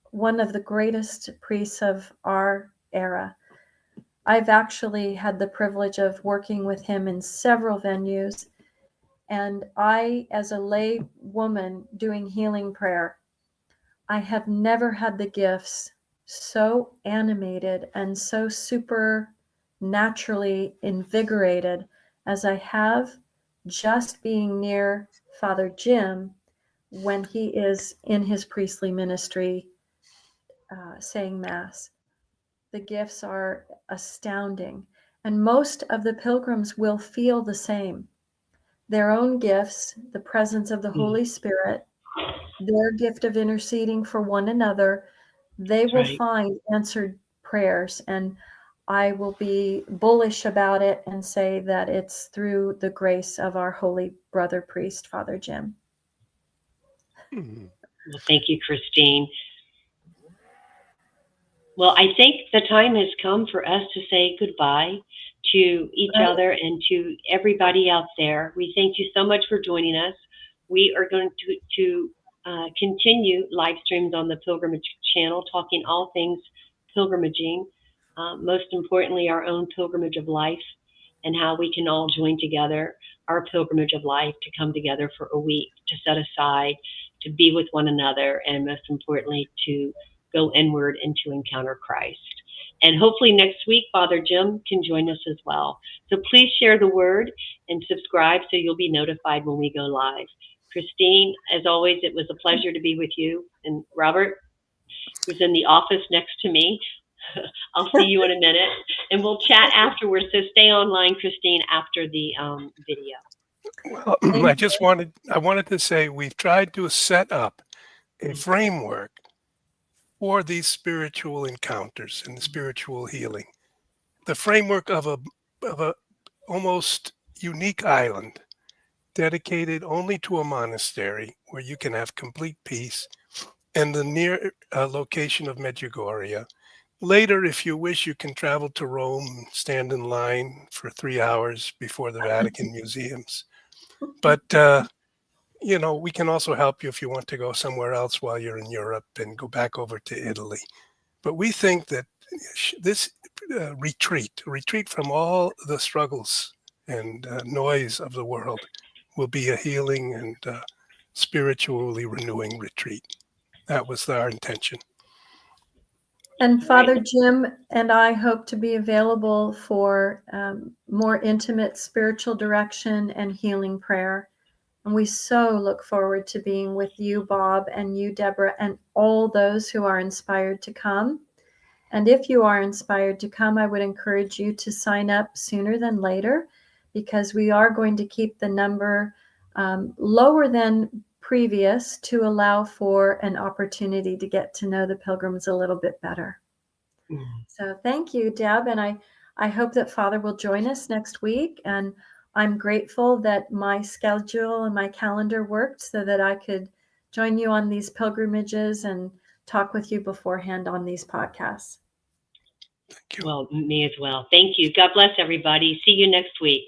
one of the greatest priests of our era. I've actually had the privilege of working with him in several venues. And I, as a lay woman doing healing prayer, I have never had the gifts so animated and so supernaturally invigorated as I have just being near Father Jim when he is in his priestly ministry saying Mass. The gifts are astounding. And most of the pilgrims will feel the same. Their own gifts, the presence of the Holy Spirit, their gift of interceding for one another, they will find answered prayers. And I will be bullish about it and say that it's through the grace of our holy brother priest, Father Jim. Well, thank you, Christine. Well, I think the time has come for us to say goodbye to each other and to everybody out there. We thank you so much for joining us. We are going to continue live streams on the Pilgrimage channel, talking all things pilgrimaging, most importantly, our own pilgrimage of life and how we can all join together our pilgrimage of life to come together for a week, to set aside, to be with one another, and most importantly, to go inward and to encounter Christ. And hopefully next week, Father Jim can join us as well. So please share the word and subscribe so you'll be notified when we go live. Christine, as always, it was a pleasure to be with you. And Robert, who's in the office next to me, I'll see you in a minute. And we'll chat afterwards. So stay online, Christine, after the video. Well, I wanted to say we've tried to set up a framework for these spiritual encounters and the spiritual healing. The framework of a almost unique island dedicated only to a monastery where you can have complete peace, and the near location of Medjugorje. Later, if you wish, you can travel to Rome and stand in line for 3 hours before the Vatican museums. But we can also help you if you want to go somewhere else while you're in Europe and go back over to Italy. But we think that this retreat from all the struggles and noise of the world will be a healing and spiritually renewing retreat. That was our intention. And Father Jim and I hope to be available for more intimate spiritual direction and healing prayer. And we so look forward to being with you, Bob, and you, Deborah, and all those who are inspired to come. And if you are inspired to come, I would encourage you to sign up sooner than later, because we are going to keep the number lower than previous to allow for an opportunity to get to know the pilgrims a little bit better. So thank you, Deb. And I hope that Father will join us next week. And I'm grateful that my schedule and my calendar worked so that I could join you on these pilgrimages and talk with you beforehand on these podcasts. Thank you. Well, me as well. Thank you. God bless everybody. See you next week.